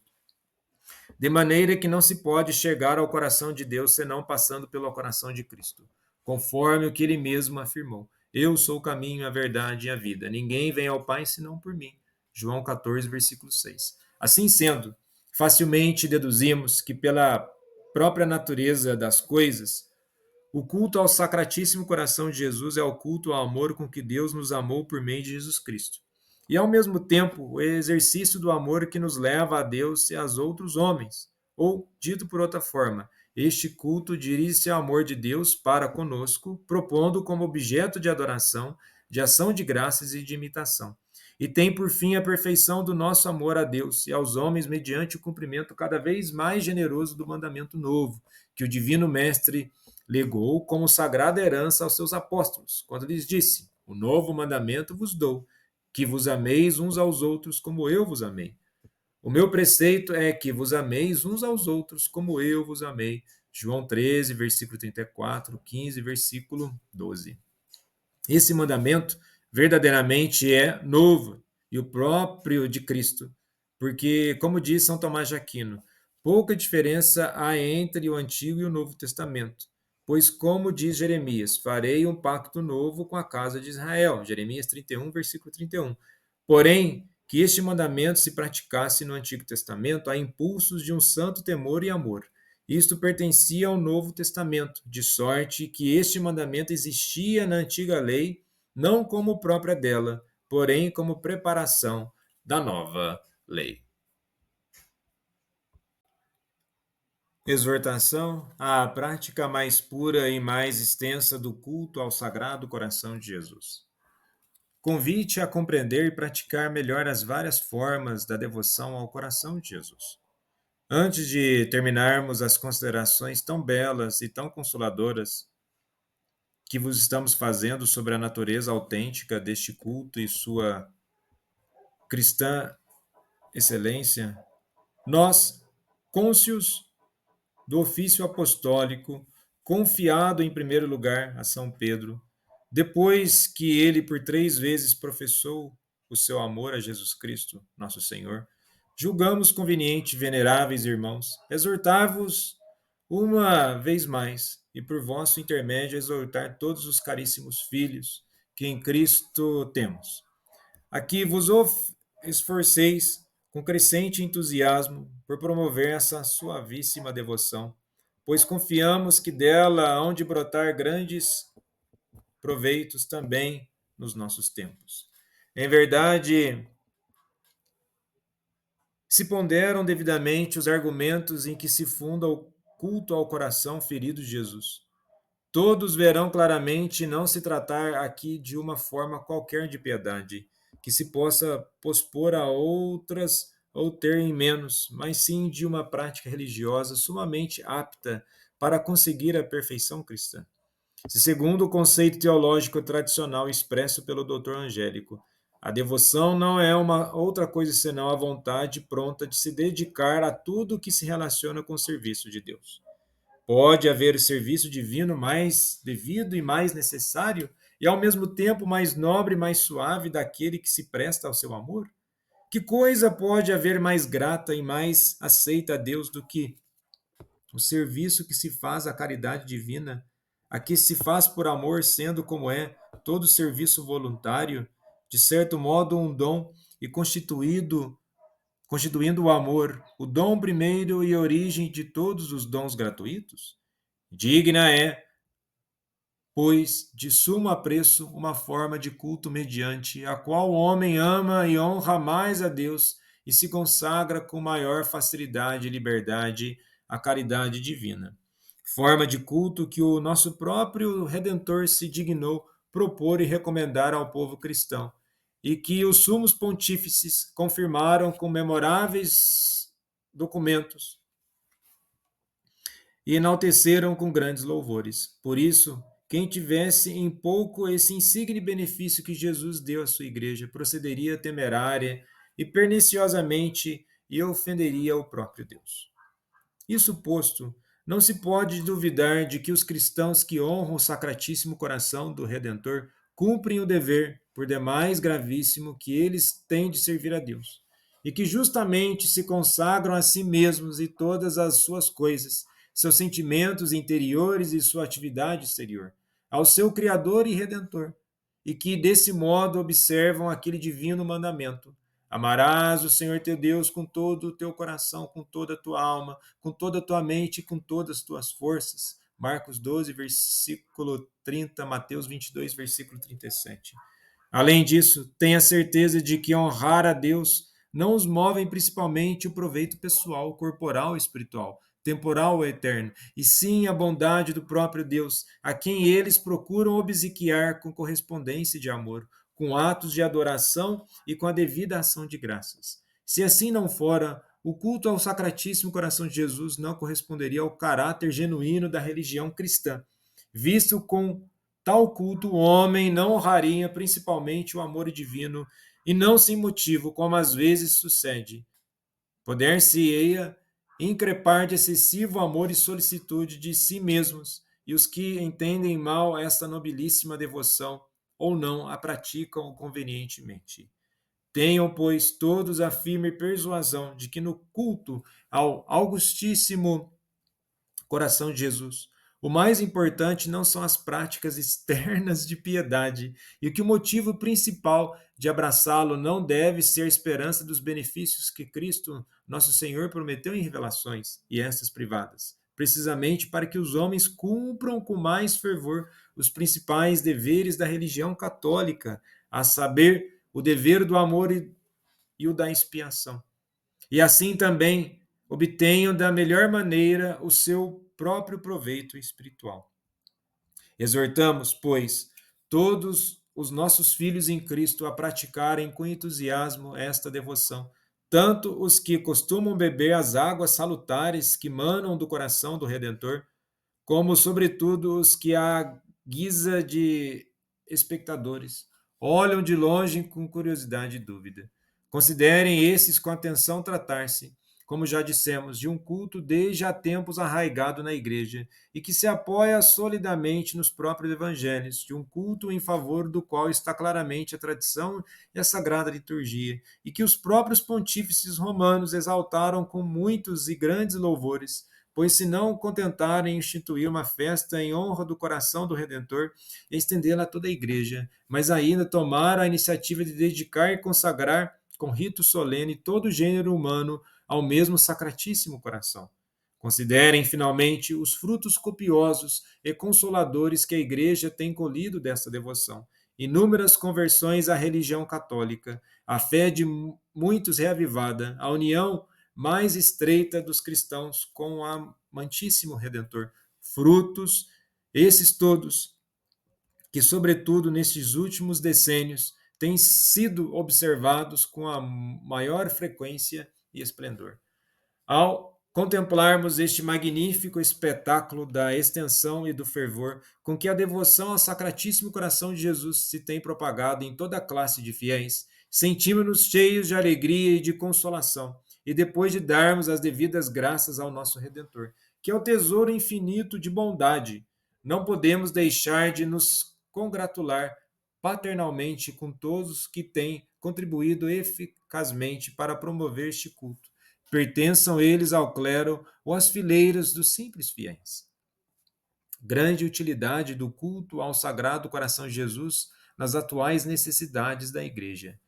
de maneira que não se pode chegar ao coração de Deus senão passando pelo coração de Cristo, conforme o que ele mesmo afirmou. Eu sou o caminho, a verdade e a vida. Ninguém vem ao Pai senão por mim. João 14, versículo 6. Assim sendo, facilmente deduzimos que pela própria natureza das coisas, o culto ao Sacratíssimo Coração de Jesus é o culto ao amor com que Deus nos amou por meio de Jesus Cristo. E, ao mesmo tempo, o exercício do amor que nos leva a Deus e aos outros homens. Ou, dito por outra forma, este culto dirige-se ao amor de Deus para conosco, propondo como objeto de adoração, de ação de graças e de imitação. e tem por fim a perfeição do nosso amor a Deus e aos homens mediante o cumprimento cada vez mais generoso do mandamento novo, que o Divino Mestre legou como sagrada herança aos seus apóstolos, quando lhes disse: O novo mandamento vos dou, que vos ameis uns aos outros como eu vos amei. O meu preceito é que vos ameis uns aos outros como eu vos amei. João 13, versículo 34, 15, versículo 12. Esse mandamento verdadeiramente é novo e o próprio de Cristo, porque, como diz São Tomás de Aquino, pouca diferença há entre o Antigo e o Novo Testamento. Pois, como diz Jeremias, farei um pacto novo com a casa de Israel. Jeremias 31, versículo 31. Porém, que este mandamento se praticasse no Antigo Testamento a impulsos de um santo temor e amor. Isto pertencia ao Novo Testamento, de sorte que este mandamento existia na antiga lei, não como própria dela, porém como preparação da nova lei. Exortação à prática mais pura e mais extensa do culto ao Sagrado Coração de Jesus. Convite a compreender e praticar melhor as várias formas da devoção ao coração de Jesus. Antes de terminarmos as considerações tão belas e tão consoladoras que vos estamos fazendo sobre a natureza autêntica deste culto e sua cristã excelência, nós, cônscios do ofício apostólico, confiado em primeiro lugar a São Pedro, depois que ele por 3 vezes professou o seu amor a Jesus Cristo, nosso Senhor, julgamos conveniente, veneráveis irmãos, exortar-vos uma vez mais, e por vosso intermédio exortar todos os caríssimos filhos que em Cristo temos. Aqui vos esforceis com crescente entusiasmo por promover essa suavíssima devoção, pois confiamos que dela hão de brotar grandes proveitos também nos nossos tempos. Em verdade, se ponderam devidamente os argumentos em que se funda o culto ao coração ferido de Jesus. Todos verão claramente não se tratar aqui de uma forma qualquer de piedade, que se possa pospor a outras ou ter em menos, mas sim de uma prática religiosa sumamente apta para conseguir a perfeição cristã. Se, segundo o conceito teológico tradicional expresso pelo Dr. Angélico, a devoção não é uma outra coisa senão a vontade pronta de se dedicar a tudo que se relaciona com o serviço de Deus. Pode haver o serviço divino mais devido e mais necessário, e ao mesmo tempo mais nobre e mais suave daquele que se presta ao seu amor? Que coisa pode haver mais grata e mais aceita a Deus do que o serviço que se faz à caridade divina, a que se faz por amor, sendo como é todo serviço voluntário, de certo modo um dom e constituindo o amor, o dom primeiro e origem de todos os dons gratuitos? Digna é, pois, de sumo apreço uma forma de culto mediante a qual o homem ama e honra mais a Deus e se consagra com maior facilidade e liberdade à caridade divina. Forma de culto que o nosso próprio Redentor se dignou propor e recomendar ao povo cristão, e que os sumos pontífices confirmaram com memoráveis documentos e enalteceram com grandes louvores. Por isso, quem tivesse em pouco esse insigne benefício que Jesus deu à sua igreja, procederia temerária e perniciosamente e ofenderia o próprio Deus. Isso posto, não se pode duvidar de que os cristãos que honram o Sacratíssimo Coração do Redentor cumprem o dever, por demais gravíssimo, que eles têm de servir a Deus, e que justamente se consagram a si mesmos e todas as suas coisas, seus sentimentos interiores e sua atividade exterior, ao seu Criador e Redentor, e que desse modo observam aquele divino mandamento: amarás o Senhor teu Deus com todo o teu coração, com toda a tua alma, com toda a tua mente e com todas as tuas forças. Marcos 12, versículo 30, Mateus 22, versículo 37. Além disso, tenha certeza de que honrar a Deus não os movem principalmente o proveito pessoal, corporal e espiritual, temporal ou eterno, e sim a bondade do próprio Deus, a quem eles procuram obsequiar com correspondência de amor, com atos de adoração e com a devida ação de graças. Se assim não fora, o culto ao Sacratíssimo Coração de Jesus não corresponderia ao caráter genuíno da religião cristã, visto com tal culto o homem não honraria principalmente o amor divino e não sem motivo, como às vezes sucede. Poder-se-eia increpar de excessivo amor e solicitude de si mesmos, e os que entendem mal esta nobilíssima devoção ou não a praticam convenientemente. Tenham, pois, todos a firme persuasão de que no culto ao Augustíssimo Coração de Jesus, o mais importante não são as práticas externas de piedade, e que o motivo principal de abraçá-lo não deve ser a esperança dos benefícios que Cristo, nosso Senhor, prometeu em revelações, e estas privadas, precisamente para que os homens cumpram com mais fervor os principais deveres da religião católica, a saber, o dever do amor e o da expiação. E assim também obtenham da melhor maneira o seu próprio proveito espiritual. Exortamos, pois, todos os nossos filhos em Cristo a praticarem com entusiasmo esta devoção, tanto os que costumam beber as águas salutares que manam do coração do Redentor, como, sobretudo, os que, à guisa de espectadores, olham de longe com curiosidade e dúvida. Considerem esses com atenção tratar-se, como já dissemos, de um culto desde há tempos arraigado na Igreja e que se apoia solidamente nos próprios evangelhos, de um culto em favor do qual está claramente a tradição e a sagrada liturgia, e que os próprios pontífices romanos exaltaram com muitos e grandes louvores, pois se não contentarem em instituir uma festa em honra do coração do Redentor e estendê-la a toda a Igreja, mas ainda tomaram a iniciativa de dedicar e consagrar com rito solene todo o gênero humano ao mesmo Sacratíssimo Coração. Considerem, finalmente, os frutos copiosos e consoladores que a Igreja tem colhido desta devoção. Inúmeras conversões à religião católica, a fé de muitos reavivada, a união mais estreita dos cristãos com o amantíssimo Redentor. Frutos, esses todos, que, sobretudo nestes últimos decênios, têm sido observados com a maior frequência e esplendor. Ao contemplarmos este magnífico espetáculo da extensão e do fervor com que a devoção ao Sacratíssimo Coração de Jesus se tem propagado em toda a classe de fiéis, sentimos-nos cheios de alegria e de consolação, e depois de darmos as devidas graças ao nosso Redentor, que é o tesouro infinito de bondade, não podemos deixar de nos congratular paternalmente com todos que têm contribuído eficazmente para promover este culto, pertençam eles ao clero ou às fileiras dos simples fiéis. Grande utilidade do culto ao Sagrado Coração de Jesus nas atuais necessidades da Igreja.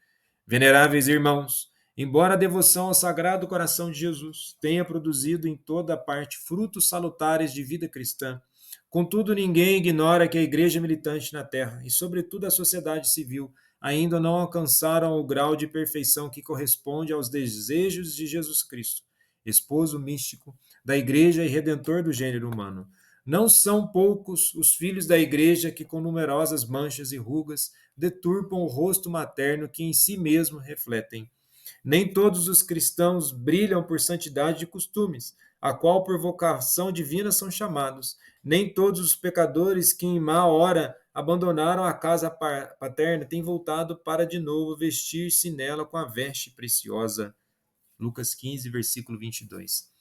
Veneráveis irmãos, embora a devoção ao Sagrado Coração de Jesus tenha produzido em toda parte frutos salutares de vida cristã, contudo ninguém ignora que a Igreja militante na terra, e sobretudo a sociedade civil, ainda não alcançaram o grau de perfeição que corresponde aos desejos de Jesus Cristo, esposo místico da Igreja e redentor do gênero humano. Não são poucos os filhos da Igreja que, com numerosas manchas e rugas, deturpam o rosto materno que em si mesmo refletem. Nem todos os cristãos brilham por santidade de costumes, a qual por vocação divina são chamados. Nem todos os pecadores que em má hora abandonaram a casa paterna têm voltado para de novo vestir-se nela com a veste preciosa. Lucas 15, versículo 22.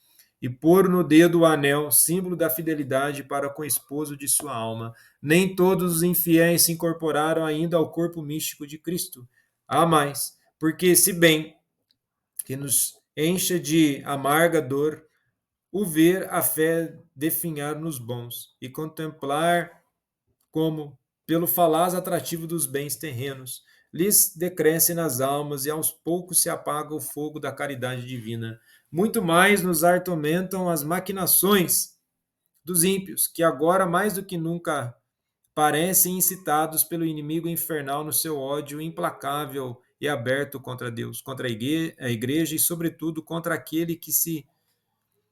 E pôr no dedo o anel, símbolo da fidelidade para com o esposo de sua alma. Nem todos os infiéis se incorporaram ainda ao corpo místico de Cristo. Há mais, porque se bem que nos encha de amarga dor o ver a fé definhar nos bons e contemplar como, pelo falaz atrativo dos bens terrenos, lhes decresce nas almas e aos poucos se apaga o fogo da caridade divina. Muito mais nos atormentam as maquinações dos ímpios, que agora mais do que nunca parecem incitados pelo inimigo infernal no seu ódio implacável e aberto contra Deus, contra a igreja e, sobretudo, contra aquele que se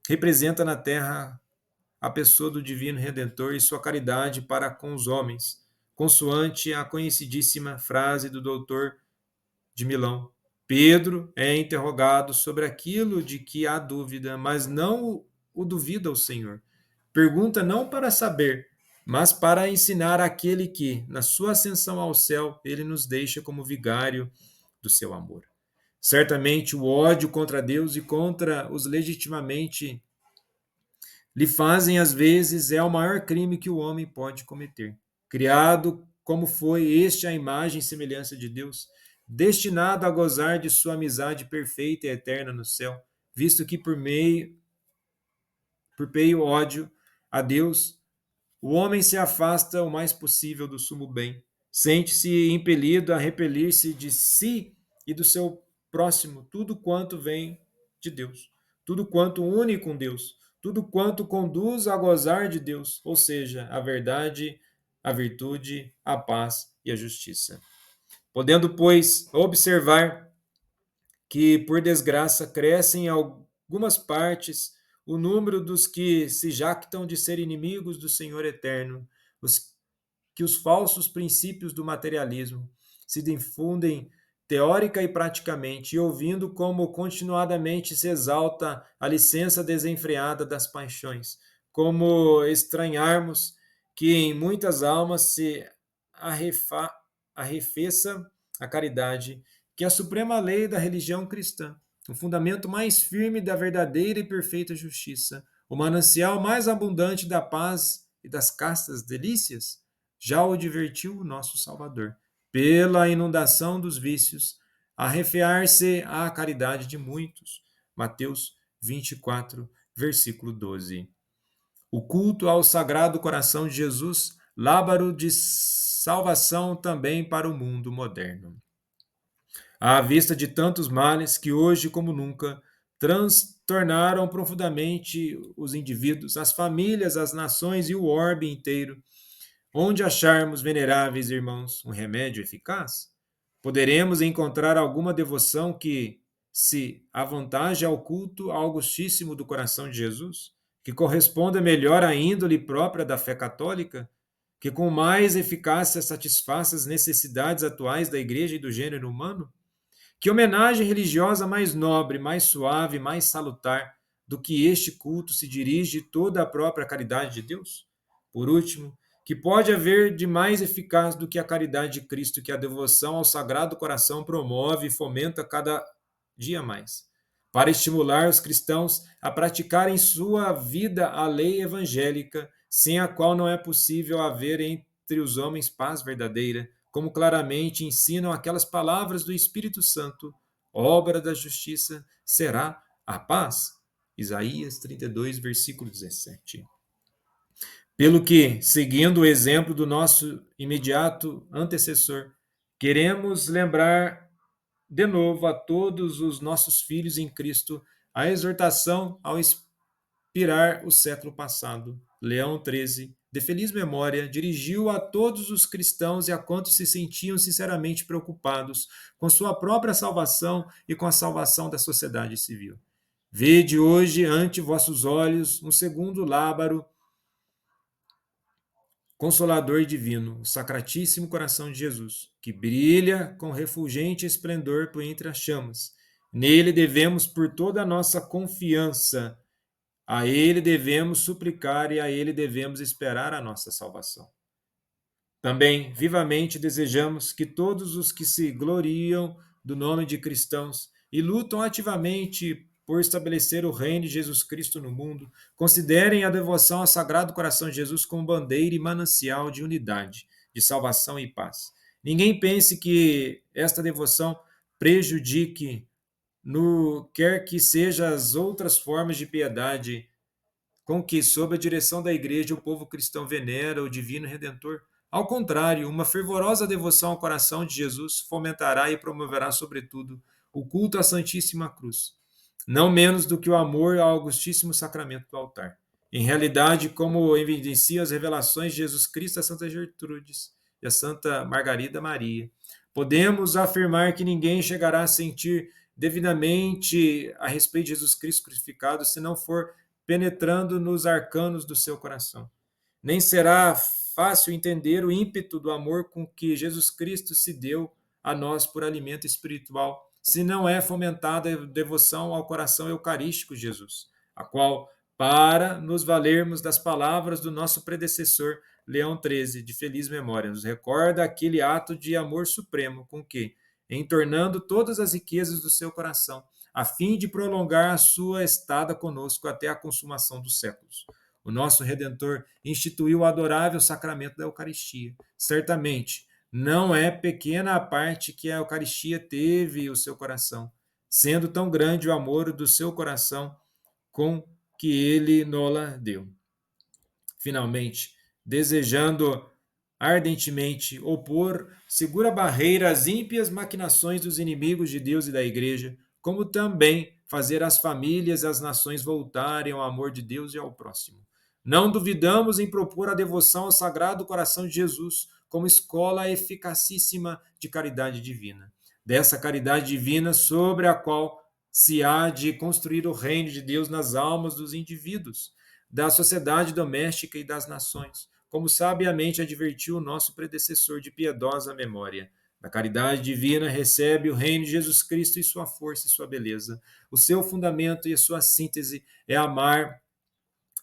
representa na terra a pessoa do divino Redentor e sua caridade para com os homens, consoante a conhecidíssima frase do doutor de Milão. Pedro é interrogado sobre aquilo de que há dúvida, mas não o duvida o Senhor. Pergunta não para saber, mas para ensinar aquele que, na sua ascensão ao céu, ele nos deixa como vigário do seu amor. Certamente o ódio contra Deus e contra os legitimamente lhe fazem, às vezes, é o maior crime que o homem pode cometer. Criado como foi este à imagem e semelhança de Deus, destinado a gozar de sua amizade perfeita e eterna no céu, visto que por meio ódio a Deus, o homem se afasta o mais possível do sumo bem, sente-se impelido a repelir-se de si e do seu próximo tudo quanto vem de Deus, tudo quanto une com Deus, tudo quanto conduz a gozar de Deus, ou seja, a verdade, a virtude, a paz e a justiça. Podendo, pois, observar que, por desgraça, cresce em algumas partes o número dos que se jactam de ser inimigos do Senhor eterno, que os falsos princípios do materialismo se difundem teórica e praticamente, e ouvindo como continuadamente se exalta a licença desenfreada das paixões, como estranharmos que em muitas almas se arrefeça a caridade, que é a suprema lei da religião cristã, o fundamento mais firme da verdadeira e perfeita justiça, o manancial mais abundante da paz e das castas delícias, já o divertiu o nosso Salvador, pela inundação dos vícios, arrefear-se à caridade de muitos. Mateus 24, versículo 12. O culto ao Sagrado Coração de Jesus, lábaro de salvação também para o mundo moderno. À vista de tantos males que hoje, como nunca, transtornaram profundamente os indivíduos, as famílias, as nações e o orbe inteiro, onde acharmos, veneráveis irmãos, um remédio eficaz? Poderemos encontrar alguma devoção que se avantaje ao culto ao Augustíssimo do coração de Jesus? Que corresponda melhor à índole própria da fé católica? Que com mais eficácia satisfaça as necessidades atuais da Igreja e do gênero humano? Que homenagem religiosa mais nobre, mais suave, mais salutar do que este culto se dirige toda a própria caridade de Deus? Por último, que pode haver de mais eficaz do que a caridade de Cristo que a devoção ao Sagrado Coração promove e fomenta cada dia mais, para estimular os cristãos a praticarem em sua vida a lei evangélica, sem a qual não é possível haver entre os homens paz verdadeira, como claramente ensinam aquelas palavras do Espírito Santo: obra da justiça será a paz. Isaías 32, versículo 17. Pelo que, seguindo o exemplo do nosso imediato antecessor, queremos lembrar de novo a todos os nossos filhos em Cristo a exortação ao inspirar o século passado. Leão 13, de feliz memória, dirigiu a todos os cristãos e a quantos se sentiam sinceramente preocupados com sua própria salvação e com a salvação da sociedade civil. Vede hoje ante vossos olhos um segundo lábaro Consolador divino, o Sacratíssimo Coração de Jesus, que brilha com refulgente esplendor por entre as chamas. Nele devemos por toda a nossa confiança, a ele devemos suplicar e a ele devemos esperar a nossa salvação. Também vivamente desejamos que todos os que se gloriam do nome de cristãos e lutam ativamente por estabelecer o reino de Jesus Cristo no mundo, considerem a devoção ao Sagrado Coração de Jesus como bandeira e manancial de unidade, de salvação e paz. Ninguém pense que esta devoção prejudique no quer que seja as outras formas de piedade com que, sob a direção da Igreja, o povo cristão venera o Divino Redentor. Ao contrário, uma fervorosa devoção ao coração de Jesus fomentará e promoverá, sobretudo, o culto à Santíssima Cruz, não menos do que o amor ao Augustíssimo Sacramento do altar. Em realidade, como evidenciam as revelações de Jesus Cristo a Santa Gertrudes e a Santa Margarida Maria, podemos afirmar que ninguém chegará a sentir devidamente a respeito de Jesus Cristo crucificado se não for penetrando nos arcanos do seu coração. Nem será fácil entender o ímpeto do amor com que Jesus Cristo se deu a nós por alimento espiritual, se não é fomentada a devoção ao coração eucarístico de Jesus, a qual, para nos valermos das palavras do nosso predecessor Leão XIII, de feliz memória, nos recorda aquele ato de amor supremo com que, entornando todas as riquezas do seu coração, a fim de prolongar a sua estada conosco até a consumação dos séculos. O nosso Redentor instituiu o adorável sacramento da Eucaristia. Certamente, não é pequena a parte que a Eucaristia teve o seu coração, sendo tão grande o amor do seu coração com que ele nola deu. Finalmente, desejando ardentemente opor segura barreira às ímpias maquinações dos inimigos de Deus e da Igreja, como também fazer as famílias e as nações voltarem ao amor de Deus e ao próximo. Não duvidamos em propor a devoção ao Sagrado Coração de Jesus como escola eficacíssima de caridade divina. Dessa caridade divina sobre a qual se há de construir o reino de Deus nas almas dos indivíduos, da sociedade doméstica e das nações, como sabiamente advertiu o nosso predecessor de piedosa memória. Da caridade divina recebe o reino de Jesus Cristo e sua força e sua beleza. O seu fundamento e a sua síntese é amar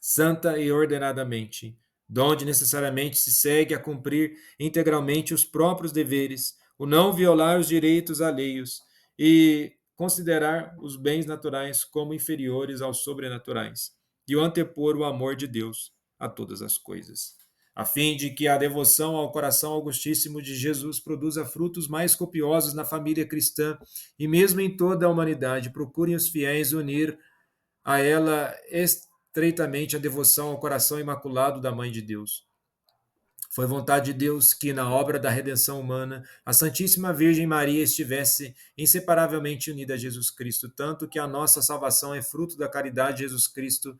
santa e ordenadamente, donde necessariamente se segue a cumprir integralmente os próprios deveres, o não violar os direitos alheios e considerar os bens naturais como inferiores aos sobrenaturais, e o antepor o amor de Deus a todas as coisas, a fim de que a devoção ao coração augustíssimo de Jesus produza frutos mais copiosos na família cristã e mesmo em toda a humanidade. Procurem os fiéis unir a ela estreitamente a devoção ao coração imaculado da Mãe de Deus. Foi vontade de Deus que, na obra da redenção humana, a Santíssima Virgem Maria estivesse inseparavelmente unida a Jesus Cristo, tanto que a nossa salvação é fruto da caridade de Jesus Cristo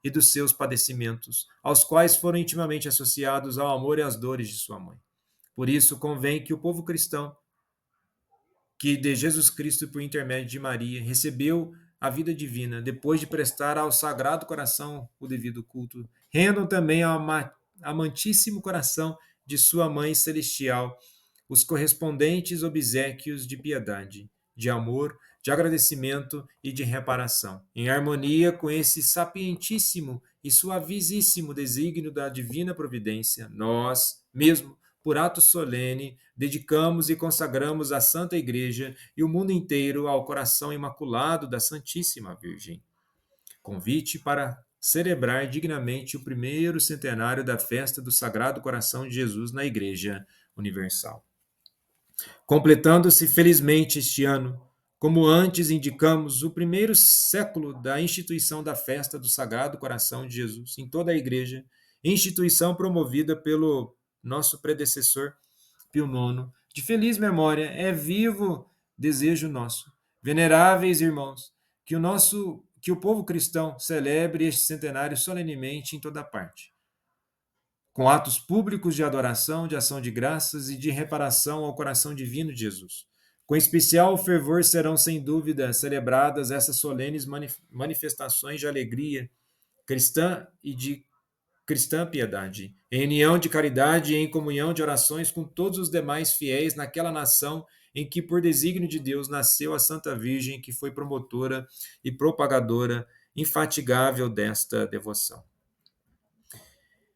e dos seus padecimentos, aos quais foram intimamente associados ao amor e às dores de sua mãe. Por isso, convém que o povo cristão, que de Jesus Cristo, por intermédio de Maria, recebeu a vida divina, depois de prestar ao Sagrado Coração o devido culto, rendam também ao amantíssimo coração de sua Mãe Celestial os correspondentes obséquios de piedade, de amor, de agradecimento e de reparação, em harmonia com esse sapientíssimo e suavíssimo desígnio da divina providência. Nós, mesmo por ato solene, dedicamos e consagramos a Santa Igreja e o mundo inteiro ao coração imaculado da Santíssima Virgem. Convite para celebrar dignamente o primeiro centenário da festa do Sagrado Coração de Jesus na Igreja Universal. Completando-se felizmente este ano, como antes indicamos, o primeiro século da instituição da festa do Sagrado Coração de Jesus em toda a Igreja, instituição promovida pelo nosso predecessor Pio IX, de feliz memória, é vivo desejo nosso. Veneráveis irmãos, que o povo cristão celebre este centenário solenemente em toda parte, com atos públicos de adoração, de ação de graças e de reparação ao coração divino de Jesus. Com especial fervor serão, sem dúvida, celebradas essas solenes manifestações de alegria cristã e de cristã piedade, em união de caridade e em comunhão de orações com todos os demais fiéis naquela nação em que, por desígnio de Deus, nasceu a Santa Virgem, que foi promotora e propagadora infatigável desta devoção.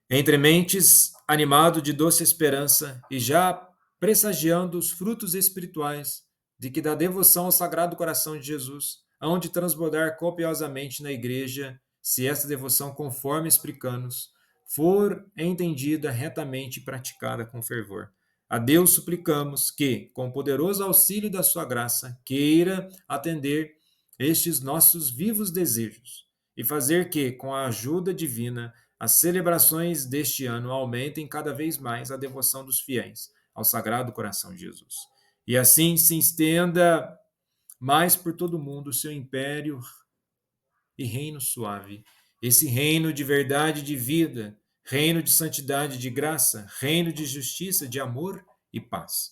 Entre mentes, animado de doce esperança e já pressagiando os frutos espirituais de que da devoção ao Sagrado Coração de Jesus hão de transbordar copiosamente na Igreja, se esta devoção, conforme explicamos, for entendida retamente e praticada com fervor. A Deus suplicamos que, com o poderoso auxílio da sua graça, queira atender estes nossos vivos desejos e fazer que, com a ajuda divina, as celebrações deste ano aumentem cada vez mais a devoção dos fiéis ao Sagrado Coração de Jesus. E assim se estenda mais por todo o mundo o seu império e reino suave, esse reino de verdade e de vida, reino de santidade e de graça, reino de justiça, de amor e paz.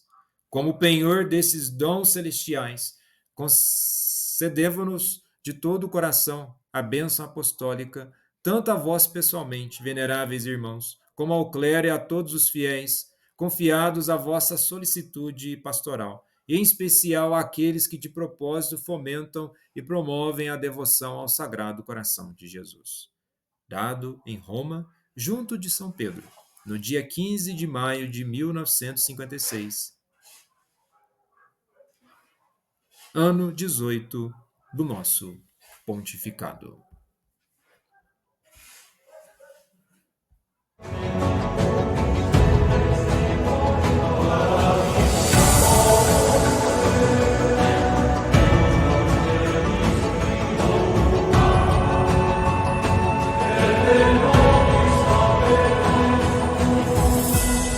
Como penhor desses dons celestiais, concedeva-nos de todo o coração a bênção apostólica, tanto a vós pessoalmente, veneráveis irmãos, como ao clero e a todos os fiéis, confiados à vossa solicitude pastoral, e em especial àqueles que de propósito fomentam e promovem a devoção ao Sagrado Coração de Jesus. Dado em Roma, junto de São Pedro, no dia 15 de maio de 1956, ano 18 do nosso pontificado.